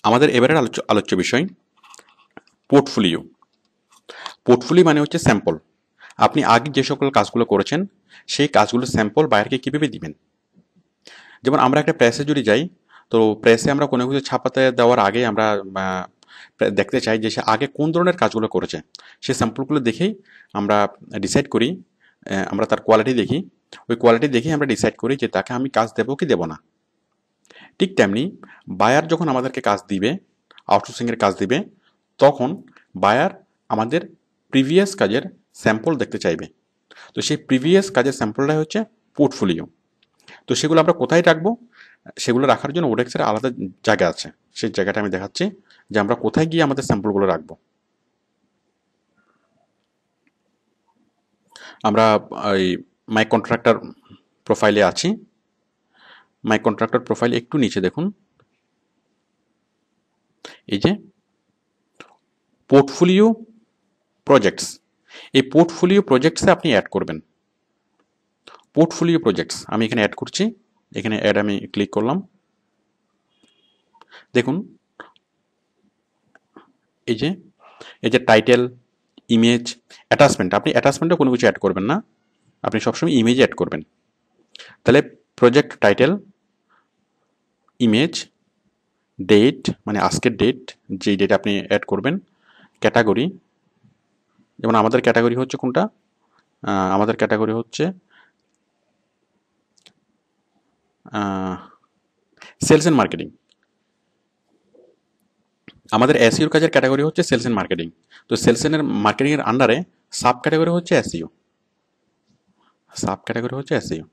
আমাদের এবারের আলোচ্য বিষয় পোর্টফোলিও। পোর্টফোলিও মানে হচ্ছে স্যাম্পল। আপনি আগে যে সকল কাজগুলো করেছেন সেই কাজগুলোর স্যাম্পল বাইরেকে কীভাবে দিবেন। যেমন আমরা একটা প্রেসে যদি যাই, তো প্রেসে আমরা কোনো কিছু ছাপাতে দেওয়ার আগে আমরা দেখতে চাই যে সে আগে কোন ধরনের কাজগুলো করেছে। সেই স্যাম্পলগুলো দেখেই আমরা ডিসাইড করি, আমরা তার কোয়ালিটি দেখি, ওই কোয়ালিটি দেখেই আমরা ডিসাইড করি যে তাকে আমি কাজ দেবো কি দেবো না। ঠিক তেমনি বায়ার যখন আমাদেরকে কাজ দিবে, আউটসোর্সিংয়ের কাজ দিবে, তখন বায়ার আমাদের প্রিভিয়াস কাজের স্যাম্পল দেখতে চাইবে। তো সেই প্রিভিয়াস কাজের স্যাম্পলটাই হচ্ছে পোর্টফোলিও। তো সেগুলো আমরা কোথায় রাখবো? সেগুলো রাখার জন্য ওডেক্সের আলাদা জায়গা আছে। সেই জায়গাটা আমি দেখাচ্ছি যে আমরা কোথায় গিয়ে আমাদের স্যাম্পলগুলো রাখবো। আমরা ওই মাই কন্ট্রাক্টর প্রোফাইলে আছি। মাই কন্ট্রাক্টর প্রোফাইল একটু নিচে দেখুন, এই যে পোর্টফোলিও প্রজেক্টস, এই পোর্টফোলিও প্রজেক্টসে আপনি অ্যাড করবেন। পোর্টফোলিও প্রজেক্টস আমি এখানে অ্যাড করছি, এখানে অ্যাড আমি ক্লিক করলাম। দেখুন এই যে টাইটেল, ইমেজ, অ্যাটাচমেন্ট। আপনি অ্যাটাচমেন্টে কোনো কিছু অ্যাড করবেন না, আপনি সবসময় ইমেজে অ্যাড করবেন। তাহলে প্রজেক্ট টাইটেল, ইমেজ, ডেট মানে আজকের ডেট, যেই ডেট আপনি অ্যাড করবেন, ক্যাটাগরি, যেমন আমাদের ক্যাটাগরি হচ্ছে কোনটা, আমাদের ক্যাটাগরি হচ্ছে সেলস অ্যান্ড মার্কেটিং। আমাদের এসইওর কাজের ক্যাটাগরি হচ্ছে সেলস অ্যান্ড মার্কেটিং। তো সেলস অ্যান্ড মার্কেটিংয়ের আন্ডারে সাব ক্যাটাগরি হচ্ছে এসইও। সাব ক্যাটাগরি হচ্ছে এসইও।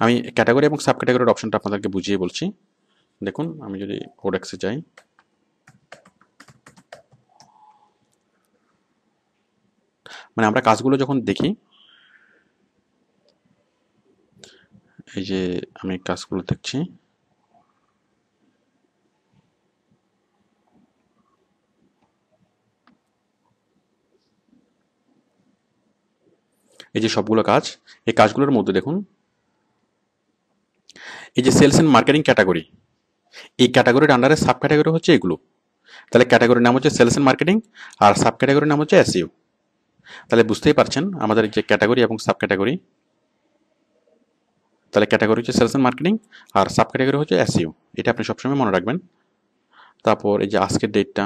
আমি ক্যাটাগরি এবং সাব ক্যাটাগরির অপশনটা আপনাদেরকে বুঝিয়ে বলছি। দেখুন আমি যদি ওডেক্সে যাই, মানে আমরা কাজগুলো যখন দেখি, এই যে আমি কাজগুলো দেখছি, এই যে সবগুলো কাজ, এই কাজগুলোর মধ্যে দেখুন এই যে সেলস অ্যান্ড মার্কেটিং ক্যাটাগরি, এই ক্যাটাগরির আন্ডারে সাব ক্যাটাগরি হচ্ছে এগুলো। তাহলে ক্যাটাগরির নাম হচ্ছে সেলস অ্যান্ড মার্কেটিং আর সাব ক্যাটাগরির নাম হচ্ছে এসইও। তাহলে বুঝতেই পারছেন আমাদের যে ক্যাটাগরি এবং সাব ক্যাটাগরি, তাহলে ক্যাটাগরি হচ্ছে সেলস অ্যান্ড মার্কেটিং আর সাব ক্যাটাগরি হচ্ছে এসইও। এটা আপনি সবসময় মনে রাখবেন। তারপর এই যে আজকের ডেটটা,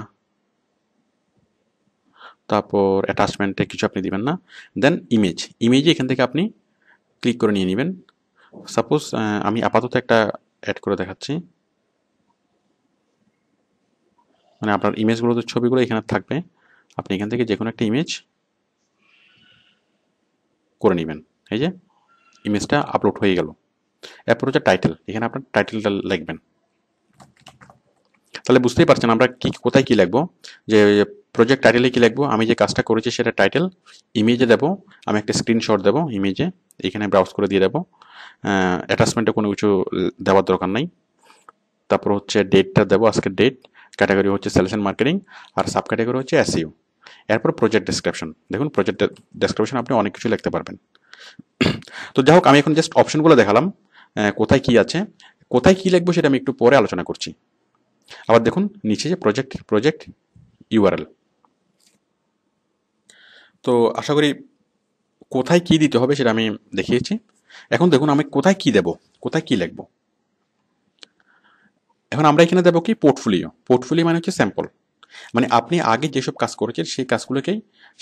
তারপর অ্যাটাচমেন্টে কিছু আপনি দিবেন না। দেন ইমেজে এখান থেকে আপনি ক্লিক করে নিয়ে নেবেন। সাপোজ আমি আপাতত একটা অ্যাড করে দেখাচ্ছি, মানে আপনার ইমেজগুলোতে ছবিগুলো এখানে থাকবে, আপনি এখান থেকে যে কোনো একটা ইমেজ করে নেবেন। এই যে ইমেজটা আপলোড হয়ে গেল। এরপর হচ্ছে টাইটেল, এখানে আপনার টাইটেলটা লিখবেন। তাহলে বুঝতেই পারছেন আমরা কোথায় কি লিখবো, যে প্রজেক্ট টাইটেলে কি লিখবো, আমি যে কাজটা করেছি সেটা টাইটেল, ইমেজে দেবো, আমি একটা স্ক্রিনশট দেবো ইমেজে, এখানে ব্রাউজ করে দিয়ে দেবো। অ্যাটাচমেন্টে কোনো কিছু দেওয়ার দরকার নাই। তারপর হচ্ছে ডেটটা দেবো, আজকের ডেট, ক্যাটাগরি হচ্ছে সেলস অ্যান্ড মার্কেটিং আর সাব ক্যাটাগরি হচ্ছে এসইও। এরপর প্রজেক্ট ডেসক্রিপশন, দেখুন প্রজেক্ট ডেসক্রিপশন আপনি অনেক কিছু লিখতে পারবেন। তো যাই হোক, আমি এখন জাস্ট অপশনগুলো দেখালাম কোথায় কি আছে। কোথায় কি লিখবো সেটা আমি একটু পরে আলোচনা করছি। আবার দেখুন নিচে যে প্রজেক্ট ইউআরএল। তো আশা করি কোথায় কি দিতে হবে সেটা আমি দেখিয়েছি। এখন দেখুন আমি কোথায় কি দেব, কোথায় কি লিখবো। এখন আমরা এখানে দেবো কি পোর্টফোলিও মানে হচ্ছে স্যাম্পল। মানে আপনি আগে যেসব কাজ করেছেন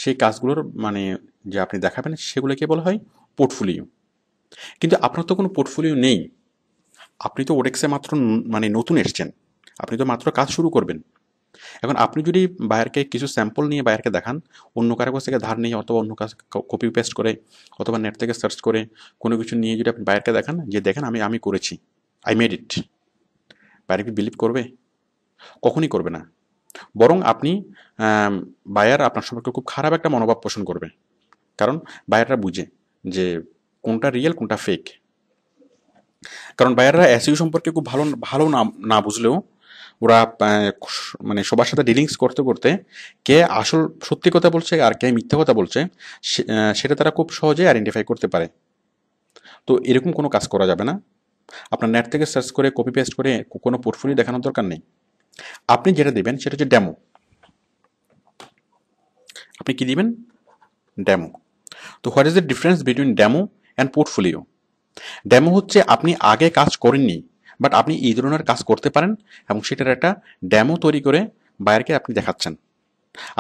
সেই কাজগুলোর মানে যে আপনি দেখাবেন সেগুলোকে বলা হয় পোর্টফোলিও। কিন্তু আপনার তো কোনো পোর্টফোলিও নেই, আপনি তো ওডেক্সে মাত্র মানে নতুন এসছেন, আপনি তো মাত্র কাজ শুরু করবেন। এখন আপনি যদি বায়ারকে কিছু স্যাম্পল নিয়ে বায়ারকে দেখান, অন্য কারো কাছ থেকে ধার নিয়ে অথবা অন্য কাজ কপি পেস্ট করে অথবা নেট থেকে সার্চ করে কোনো কিছু নিয়ে যদি আপনি বায়ারকে দেখান যে দেখেন আমি করেছি, আই মেড ইট, বায়ার কি বিলিভ করবে? কখনই করবে না। বরং আপনি বায়ার আপনার সম্পর্কে খুব খারাপ একটা মনোভাব পোষণ করবে। কারণ বায়াররা বুঝে যে কোনটা রিয়েল কোনটা ফেক। কারণ বায়াররা এসইও সম্পর্কে খুব ভালো ভালো না বুঝলেও ওরা মানে সবার সাথে ডিলিংস করতে করতে কে আসল সত্যি কথা বলছে আর কে মিথ্যা কথা বলছে সেটা তারা খুব সহজেই আইডেন্টিফাই করতে পারে। তো এরকম কোনো কাজ করা যাবে না। আপনার নেট থেকে সার্চ করে কপি পেস্ট করে কোনো পোর্টফোলিও দেখানোর দরকার নেই। আপনি যেটা দিবেন সেটা হচ্ছে ডেমো। আপনি কি দিবেন? ডেমো। তো what is the difference between demo and portfolio? Demo হচ্ছে আপনি আগে কাজ করেননি, বাট আপনি এই ধরনের কাজ করতে পারেন এবং সেটার একটা ডেমো তৈরি করে বায়ারকে আপনি দেখাচ্ছেন।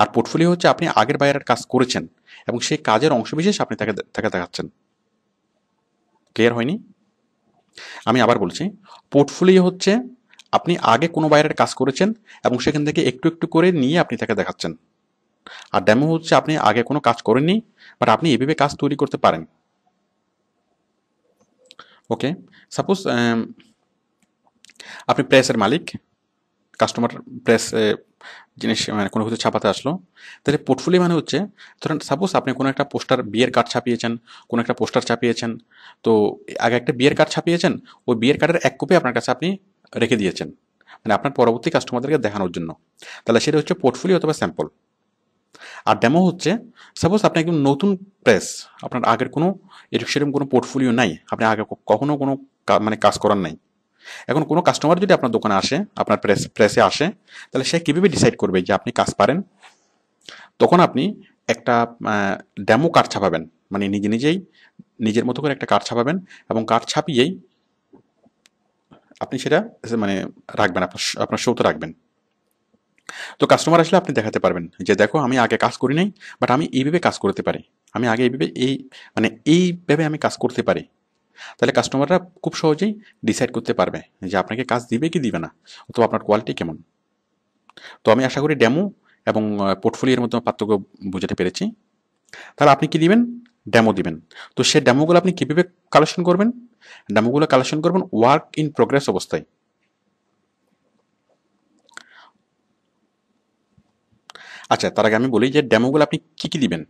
আর পোর্টফোলিও হচ্ছে আপনি আগের বায়ারের কাজ করেছেন এবং সেই কাজের অংশবিশেষ আপনি তাকে তাকে দেখাচ্ছেন। ক্লিয়ার হয়নি? আমি আবার বলছি, পোর্টফোলিও হচ্ছে আপনি আগে কোনো বায়ারের কাজ করেছেন এবং সেখান থেকে একটু একটু করে নিয়ে আপনি তাকে দেখাচ্ছেন। আর ডেমো হচ্ছে আপনি আগে কোনো কাজ করেননি, বাট আপনি এভাবে কাজ তৈরি করতে পারেন। ওকে, সাপোজ আপনি প্রেসের মালিক, কাস্টমার প্রেস জিনিস মানে কোনো কিছু ছাপাতে আসলো, তাহলে পোর্টফোলিও মানে হচ্ছে, ধরেন সাপোজ আপনি কোনো একটা পোস্টার বিয়ের কার্ড ছাপিয়েছেন, কোনো একটা পোস্টার ছাপিয়েছেন, তো আগে একটা বিয়ের কার্ড ছাপিয়েছেন, ওই বিয়ের কার্ডের এক কপি আপনার কাছে আপনি রেখে দিয়েছেন, মানে আপনার পরবর্তী কাস্টমারদেরকে দেখানোর জন্য, তাহলে সেটা হচ্ছে পোর্টফোলিও অথবা স্যাম্পল। আর ডেমো হচ্ছে, সাপোজ আপনি একদম নতুন প্রেস, আপনার আগের কোনো সেরকম কোনো পোর্টফোলিও নাই, আপনি আগে কখনো কোনো মানে কাজ করার নাই। এখন কোনো কাস্টমার যদি আপনার দোকানে আসে, আপনার প্রেসে আসে, তাহলে সে কীভাবে ডিসাইড করবে যে আপনি কাজ পারেন? তখন আপনি একটা ডেমো কার্ড ছাপাবেন, মানে নিজে নিজেই নিজের মতো করে একটা কার্ড ছাপাবেন এবং কার্ড ছাপিয়েই আপনি সেটা মানে রাখবেন, আপনার শোতে রাখবেন। তো কাস্টমার আসলে আপনি দেখাতে পারবেন যে দেখো আমি আগে কাজ করি নাই, বাট আমি এইভাবে কাজ করতে পারি, আমি আগে এইভাবে মানে এইভাবে আমি কাজ করতে পারি। তাহলে কাস্টমাররা খুব সহজেই ডিসাইড করতে পারবে যে আপনাকে কাজ দিবে কি দিবে না, অথবা আপনার কোয়ালিটি কেমন। তো আমি আশা করি ডেমো এবং পোর্টফোলিওর মধ্যে পার্থক্য বুঝাতে পেরেছি। তাহলে আপনি কি দিবেন? ডেমো দিবেন। তো সেই ডেমোগুলো আপনি কীভাবে কালেকশন করবেন? ডেমোগুলো কালেকশন করবেন ওয়ার্ক ইন প্রোগ্রেস অবস্থায়। আচ্ছা, তার আগে আমি বলি যে ডেমোগুলো আপনি কী কী দিবেন।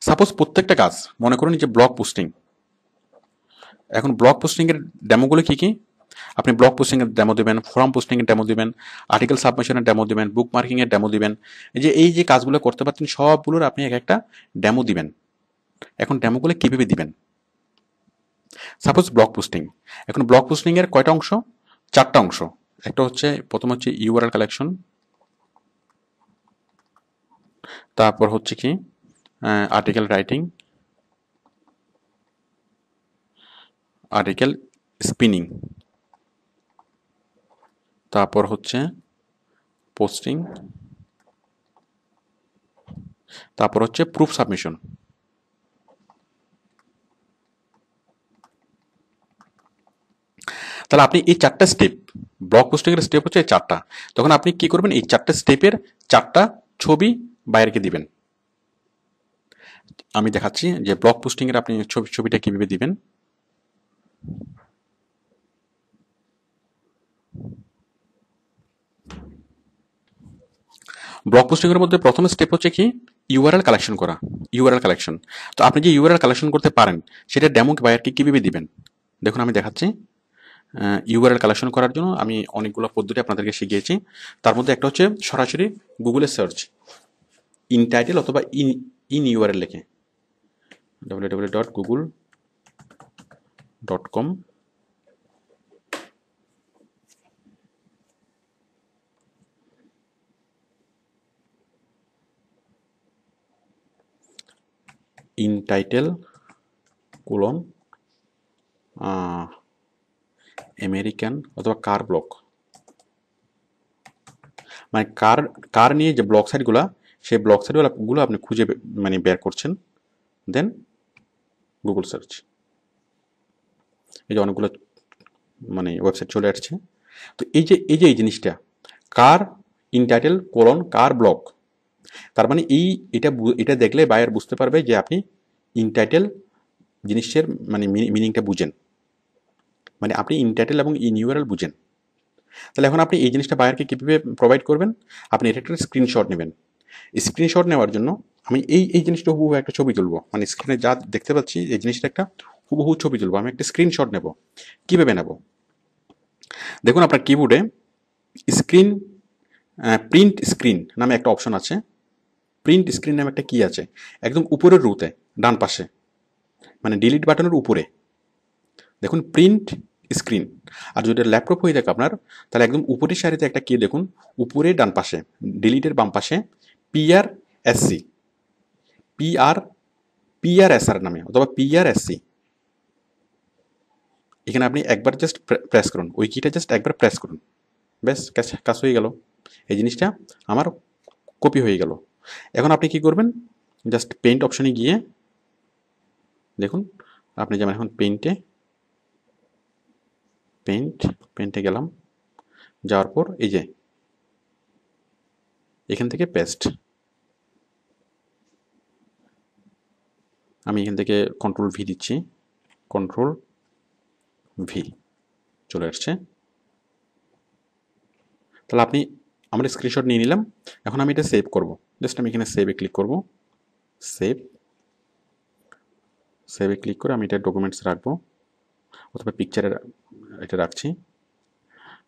সাপোজ প্রত্যেকটা কাজ, মনে করুন যে ব্লগ পোস্টিং, এখন ব্লগ পোস্টিংয়ের ডেমোগুলো কী কী? আপনি ব্লগ পোস্টিংয়ের ডেমো দেবেন, ফোরাম পোস্টিংয়ের ডেমো দেবেন, আর্টিকেল সাবমিশনের ডেমো দেবেন, বুক মার্কিংয়ের ডেমো দিবেন। এই যে কাজগুলো করতে পারছেন সবগুলোর আপনি এক একটা ডেমো দিবেন। এখন ডেমোগুলো কীভাবে দিবেন? সাপোজ ব্লগ পোস্টিং, এখন ব্লগ পোস্টিংয়ের কয়টা অংশ? 4টা অংশ। একটা হচ্ছে, প্রথম হচ্ছে ইউআরএল কালেকশন, তারপর হচ্ছে কি আর্টিকেল রাইটিং, আর্টিকেল স্পিনিং, তারপর হচ্ছে পোস্টিং, তারপর হচ্ছে প্রুফ সাবমিশন। তাহলে আপনি এই 4টা স্টেপ, ব্লগ পোস্টিংয়ের স্টেপ হচ্ছে এই 4টা। তখন আপনি কি করবেন? এই 4টা স্টেপের 4টা ছবি বাইরেকে দিবেন। আমি দেখাচ্ছি যে ব্লগ পোস্টিংয়ের আপনি ছবিটা কিভাবে দিবেন। ব্লগ পোস্টিংয়ের মধ্যে প্রথম স্টেপ হচ্ছে কি? ইউআরএল কালেকশন করা। URL collection. তো আপনি যে ইউআরএল কালেকশন করতে পারেন, সেটা ডেমো বায়ারকে কিভাবে দিবেন? দেখুন আমি দেখাচ্ছি। ইউআরএল কালেকশন করার জন্য আমি অনেকগুলো পদ্ধতি আপনাদেরকে শিখিয়েছি। তার মধ্যে একটা হচ্ছে সরাসরি গুগলে সার্চ, ইন টাইটেল অথবা ইন ইউআরএল লিখে www.google.com in title colon American অথবা কার ব্লগ, মানে কার নিয়ে যে ব্লগ সাইটগুলো, সেই ব্লগ সাইটগুলো আপনি খুঁজে মানে বের করছেন, দেন গুগল সার্চ। এই যে অনেকগুলো মানে ওয়েবসাইট চলে আসছে। তো এই জিনিসটা car in title colon car blog, তার মানে এটা দেখলে বায়ার বুঝতে পারবে যে আপনি ইন টাইটেল জিনিসের মানে মিনিংটা বুঝেন, মানে আপনি ইন টাইটেল এবং ইন ইউআরএল বুঝেন। তাহলে এখন আপনি এই জিনিসটা বায়ারকে কীভাবে প্রোভাইড করবেন? আপনি এটা একটা স্ক্রিনশট নেবেন। স্ক্রিনশট নেওয়ার জন্য আমি এই জিনিসটা হুবহু একটা ছবি তুলবো, মানে স্ক্রিনে যা দেখতে পাচ্ছি এই জিনিসটা একটা হুবহু ছবি তুলবো, আমি একটা স্ক্রিনশট নেব। কীভাবে নেব? দেখুন আপনার কিবোর্ডে স্ক্রিন প্রিন্ট স্ক্রিন নামে একটা অপশন আছে। প্রিন্ট স্ক্রিন নামে একটা কি আছে একদম উপরের রুতে ডান পাশে, মানে ডিলিট বাটনের উপরে দেখুন প্রিন্ট স্ক্রিন। আর যদি ল্যাপটপ হয়ে থাকে আপনার, তাহলে একদম উপরের সারিতে একটা কি দেখুন, উপরে ডান পাশে ডিলিটের বাম পাশে পিআর এসসি, পিআর পিআরএসআর নামে অথবা পিআরএসসি, এখানে আপনি একবার জাস্ট প্রেস করুন, ওই কিটা জাস্ট একবার প্রেস করুন, ব্যাস কাজ হয়ে গেল। এই জিনিসটা আমার কপি হয়ে গেল। এখন আপনি কি করবেন, জাস্ট পেইন্ট অপশনে গিয়ে দেখুন, আপনি যেমন এখন পেইন্টে গেলাম, যাওয়ার পর এই যে এখান থেকে পেস্ট, আমি এখান থেকে কন্ট্রোল ভি দিচ্ছি, কন্ট্রোল ভি চলে আসছে। তাহলে আপনি আমরা স্ক্রিনশট নিয়ে নিলাম। এখন আমি এটা সেভ করব, জাস্ট আমি এখানে সেভে ক্লিক করব, সেভে ক্লিক করে আমি এটা ডকুমেন্টস রাখবো অথবা পিকচারে এটা রাখছি।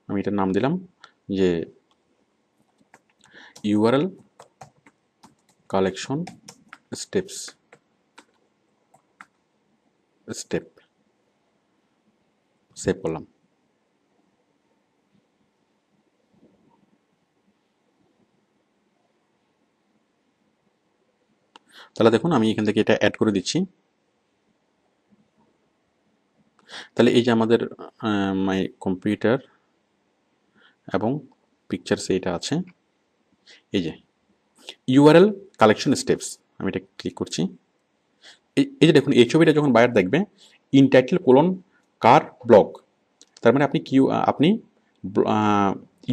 আমি এটার নাম দিলাম যে ইউআরএল কালেকশন স্টেপ, সেভ করলাম। তাহলে দেখুন আমি এখান থেকে এটা অ্যাড করে দিচ্ছি। তাহলে এই যে আমাদের মাই কম্পিউটার এবং পিকচার্স এইটা আছে, এই যে ইউআরএল কালেকশন স্টেপস, আমি এটা ক্লিক করছি। এই যে দেখুন, এই ছবিটা যখন বায়ার দেখবে ইনটাইটেল কোলন কার ব্লগ, তার মানে আপনি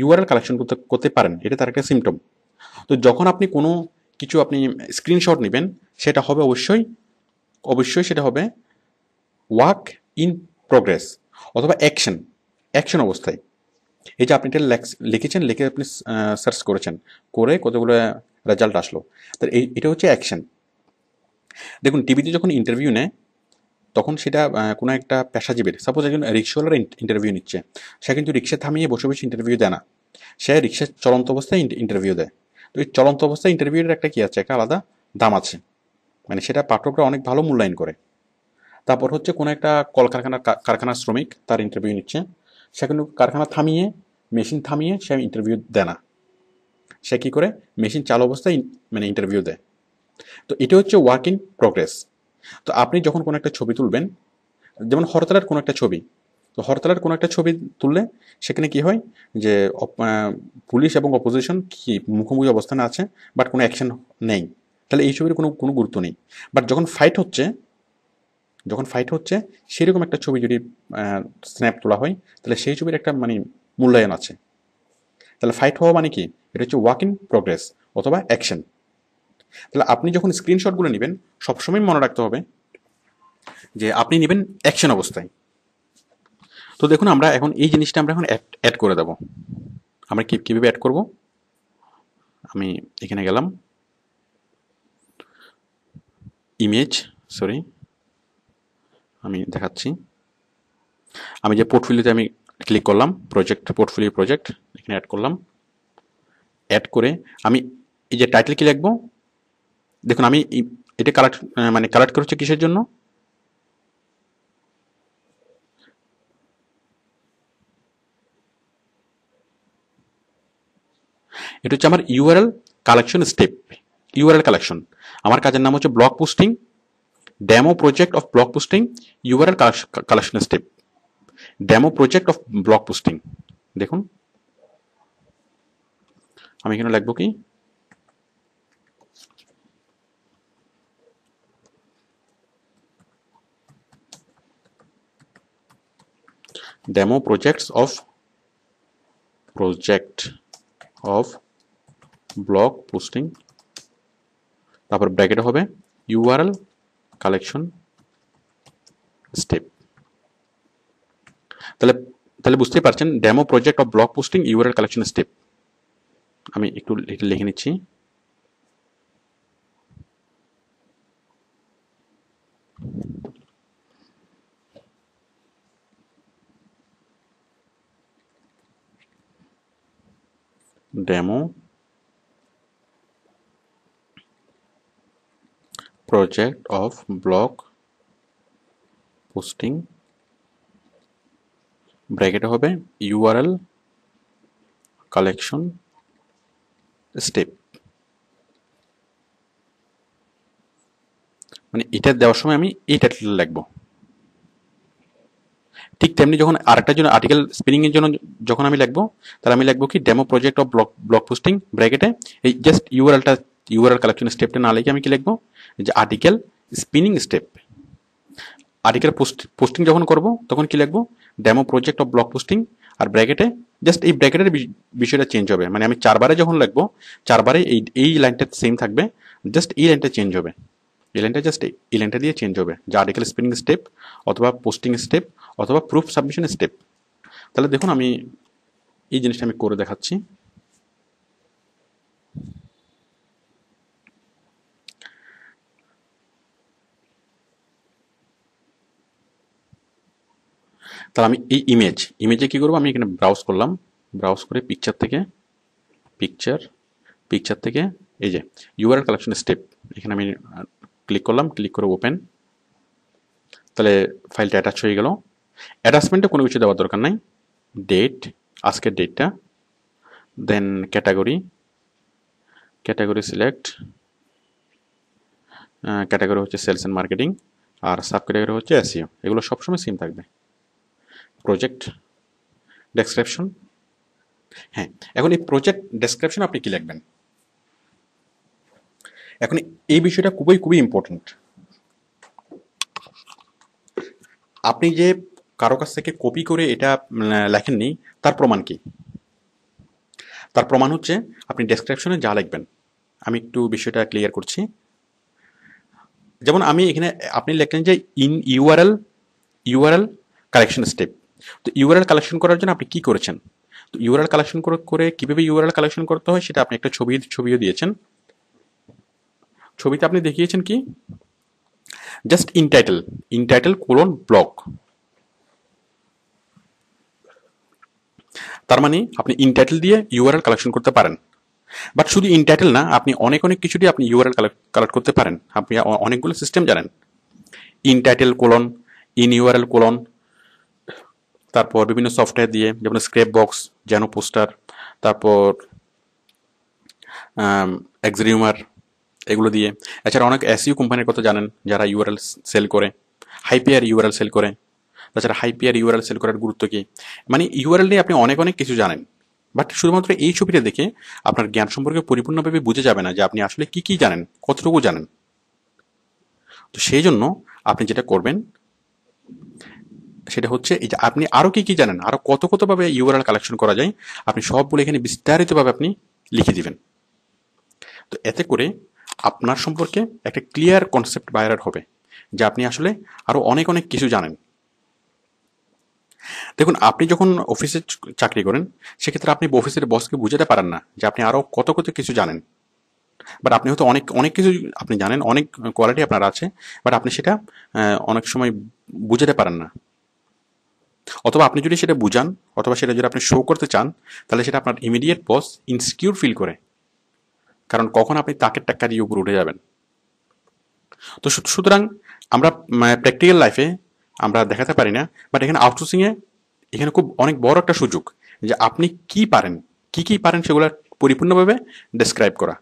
ইউআরএল কালেকশন করতে পারেন, এটা তার একটা সিমটম। তো যখন আপনি কোনো কিছু আপনি স্ক্রিনশট নেবেন, সেটা হবে অবশ্যই সেটা হবে ওয়ার্ক ইন প্রোগ্রেস অথবা অ্যাকশন অবস্থায়। এই যে আপনি এটা লিখেছেন, লিখে আপনি সার্চ করেছেন, করে কতগুলো রেজাল্ট আসলো, তাহলে এটা হচ্ছে অ্যাকশন। দেখুন টিভিতে যখন ইন্টারভিউ নেয়, তখন সেটা কোনো একটা পেশাজীবীর, সাপোজ একজন রিক্সাওয়ালার ইন্টারভিউ নিচ্ছে, সে কিন্তু রিক্সা থামিয়ে বসে বসে ইন্টারভিউ দেয় না, সে রিক্সা চলন্ত অবস্থায় ইন্টারভিউ দেয়। তো এই চলন্ত অবস্থায় ইন্টারভিউর একটা কি আছে, একটা আলাদা দাম আছে, মানে সেটা পাঠকরা অনেক ভালো মূল্যায়ন করে। তারপর হচ্ছে কোনো একটা কারখানার শ্রমিক তার ইন্টারভিউ নিচ্ছে, সে কিন্তু কারখানা থামিয়ে, মেশিন থামিয়ে সে ইন্টারভিউ দেয় না, সে কী করে মেশিন চালু অবস্থায় মানে ইন্টারভিউ দেয়। তো এটা হচ্ছে ওয়ার্ক ইন প্রোগ্রেস। তো আপনি যখন কোনো একটা ছবি তুলবেন, যেমন হরতালের কোনো একটা ছবি, তো হরতালের কোনো একটা ছবি তুললে সেখানে কি হয় যে পুলিশ এবং অপোজিশন কি মুখোমুখি অবস্থানে আছে, বাট কোনো অ্যাকশন নেই, তাহলে এই ছবির কোনো গুরুত্ব নেই। বাট যখন ফাইট হচ্ছে সেরকম একটা ছবি যদি স্ন্যাপ তোলা হয়, তাহলে সেই ছবির একটা মানে মূল্যায়ন আছে। তাহলে ফাইট হওয়া মানে কি, এটা হচ্ছে ওয়ার্ক ইন প্রোগ্রেস অথবা অ্যাকশন। তাহলে আপনি যখন স্ক্রিনশটগুলো নেবেন, সবসময় মনে রাখতে হবে যে আপনি নেবেন অ্যাকশন অবস্থায়। তো দেখুন আমরা এখন এই জিনিসটা আমরা এখন অ্যাড করে দেবো। আমরা কীভাবে অ্যাড করব, আমি এখানে গেলাম, আমি দেখাচ্ছি, আমি যে পোর্টফোলিওতে আমি ক্লিক করলাম, পোর্টফোলিও প্রজেক্ট, এখানে অ্যাড করলাম। অ্যাড করে আমি এই যে টাইটেল কি লিখবো, দেখুন আমি এটা কালেক্ট করছি কিসের জন্য, এটা হচ্ছে আমার ইউআরএল কালেকশন। আমার কাজের নাম হচ্ছে blog posting, demo project of blog posting, URL collection step, demo project of blog posting. দেখুন আমি এখানে লিখবো কি, demo project of blog posting, তারপর ব্র্যাকেটে হবে ইউআরএল কালেকশন স্টেপ। তাহলে তাহলে বুঝতেই পারছেন, demo project of blog posting URL collection step. আমি একটু লিখে নিচ্ছি, demo project of blog posting ব্র্যাকেটে হবে ইউআরএল কালেকশন স্টেপ। মানে এটা দেওয়ার সময় আমি এই টাইটেল লিখবো। ঠিক তেমনি যখন আরেকটার জন্য আর্টিকেল স্পিনিং এর জন্য যখন আমি লিখবো, তাহলে আমি লিখবো কি demo project of blog posting ব্র্যাকেটে এই জাস্ট ইউআরএল কালেকশন স্টেপটা না লিখে আমি কি লিখবো যে article spinning step. Article posting যখন করব তখন কি লিখবো demo project of blog posting, আর ব্র্যাকেটে জাস্ট এই ব্র্যাকেটের বিষয়টা চেঞ্জ হবে। মানে আমি চারবারে যখন লিখবো চারবারে এই লাইনটা সেম থাকবে, জাস্ট এই লাইনটা চেঞ্জ হবে। এই লাইনটা জাস্ট এই লাইনটা দিয়ে চেঞ্জ হবে যে আর্টিকেল স্পিনিং স্টেপ অথবা পোস্টিং স্টেপ অথবা প্রুফ সাবমিশন স্টেপ। তাহলে দেখুন আমি এই জিনিসটা আমি করে দেখাচ্ছি। তাহলে আমি এই ইমেজে কি করবো, আমি এখানে ব্রাউজ করলাম, ব্রাউজ করে পিকচার থেকে এই যে ইউআরএল কালেকশন স্টেপ এখানে আমি ক্লিক করলাম, ক্লিক করে ওপেন। তাহলে ফাইলটা অ্যাটাচ হয়ে গেল। অ্যাটাচমেন্টে কোনো কিছু দেওয়ার দরকার নাই, ডেট, আজকের ডেটটা, দেন ক্যাটাগরি সিলেক্ট, ক্যাটাগরি হচ্ছে সেলস অ্যান্ড মার্কেটিং, আর সাব ক্যাটাগরি হচ্ছে এসইও। এগুলো সবসময় সেম থাকবে। প্রজেক্ট ডেসক্রিপশন, হ্যাঁ এখন এই প্রজেক্ট ডেসক্রিপশন আপনি কি লিখবেন, এখন এই বিষয়টা খুবই ইম্পর্টেন্ট। আপনি যে কারো কাছ থেকে কপি করে এটা লেখেননি তার প্রমাণ কি? তার প্রমাণ হচ্ছে আপনি ডেসক্রিপশনে যা লিখবেন। আমি একটু বিষয়টা ক্লিয়ার করছি। যেমন আমি এখানে আপনি লিখলেন যে ইন ইউআরএল কালেকশন স্টেপ। তো ইউআরএল কালেকশন করার জন্য আপনি কি করেছেন? তো ইউআরএল কালেকশন করে কিভাবে ইউআরএল কালেকশন করতে হয় সেটা আপনি একটা ছবিও দিয়েছেন। ছবিতে আপনি দেখিয়েছেন কি জাস্ট ইনটাইটেল কোলন ব্লক। তার মানে আপনি ইনটাইটেল দিয়ে ইউআরএল কালেকশন করতে পারেন। বাট শুধু ইনটাইটেল না, আপনি অনেক কিছু দিয়ে আপনি ইউআরএল কালেক্ট করতে পারেন। আপনি অনেকগুলো সিস্টেম জানেন, entitled colon, in URL colon, তারপর বিভিন্ন সফটওয়্যার দিয়ে যেমন স্ক্র্যাপ বক্স, জ্যানো পোস্টার, তারপর এক্সরিউমার, এগুলো দিয়ে। এছাড়া অনেক এসইও কোম্পানির কথা জানেন যারা ইউআরএল সেল করে, হাইপিআর ইউআরএল সেল করে। তাছাড়া হাইপিআর ইউআরএল সেল করার গুরুত্ব কি, মানে ইউআরএল নিয়ে আপনি অনেক কিছু জানেন। বাট শুধুমাত্র এই ছবিটা দেখে আপনার জ্ঞান সম্পর্কে পরিপূর্ণভাবে বুঝে যাবে না যে আপনি আসলে কি জানেন, কতটুকু জানেন। তো সেই জন্য আপনি যেটা করবেন সেটা হচ্ছে এই যে আপনি আরো কি জানেন, আরো কতভাবে ইউআরএল কালেকশন করা যায়, আপনি সবগুলো এখানে বিস্তারিতভাবে আপনি লিখে দিবেন। তো এতে করে আপনার সম্পর্কে একটা ক্লিয়ার কনসেপ্ট বাইর হবে যে আপনি আসলে আরো অনেক কিছু জানেন। দেখুন আপনি যখন অফিসে চাকরি করেন সেক্ষেত্রে আপনি অফিসের বসকে বুঝাতে পারেন না যে আপনি আরো কত কিছু জানেন। বাট আপনি হয়তো অনেক কিছু আপনি জানেন, অনেক কোয়ালিটি আপনার আছে, বাট আপনি সেটা অনেক সময় বুঝাতে পারেন না। অথবা আপনি যদি সেটা বুঝান অথবা সেটা যদি আপনি শো করতে চান তাহলে সেটা আপনার ইমিডিয়েট বস ইনসিকিউর ফিল করে, কারণ কখন আপনি তাকে টাকা দিয়ে উপরে উঠে যাবেন। তো সুতরাং আমরা প্র্যাকটিক্যাল লাইফে আমরা দেখাতে পারি না, বাট এখানে আউটসোর্সিংয়ে এখানে খুব অনেক বড় একটা সুযোগ যে আপনি কি পারেন সেগুলো পরিপূর্ণভাবে ডেসক্রাইব করা।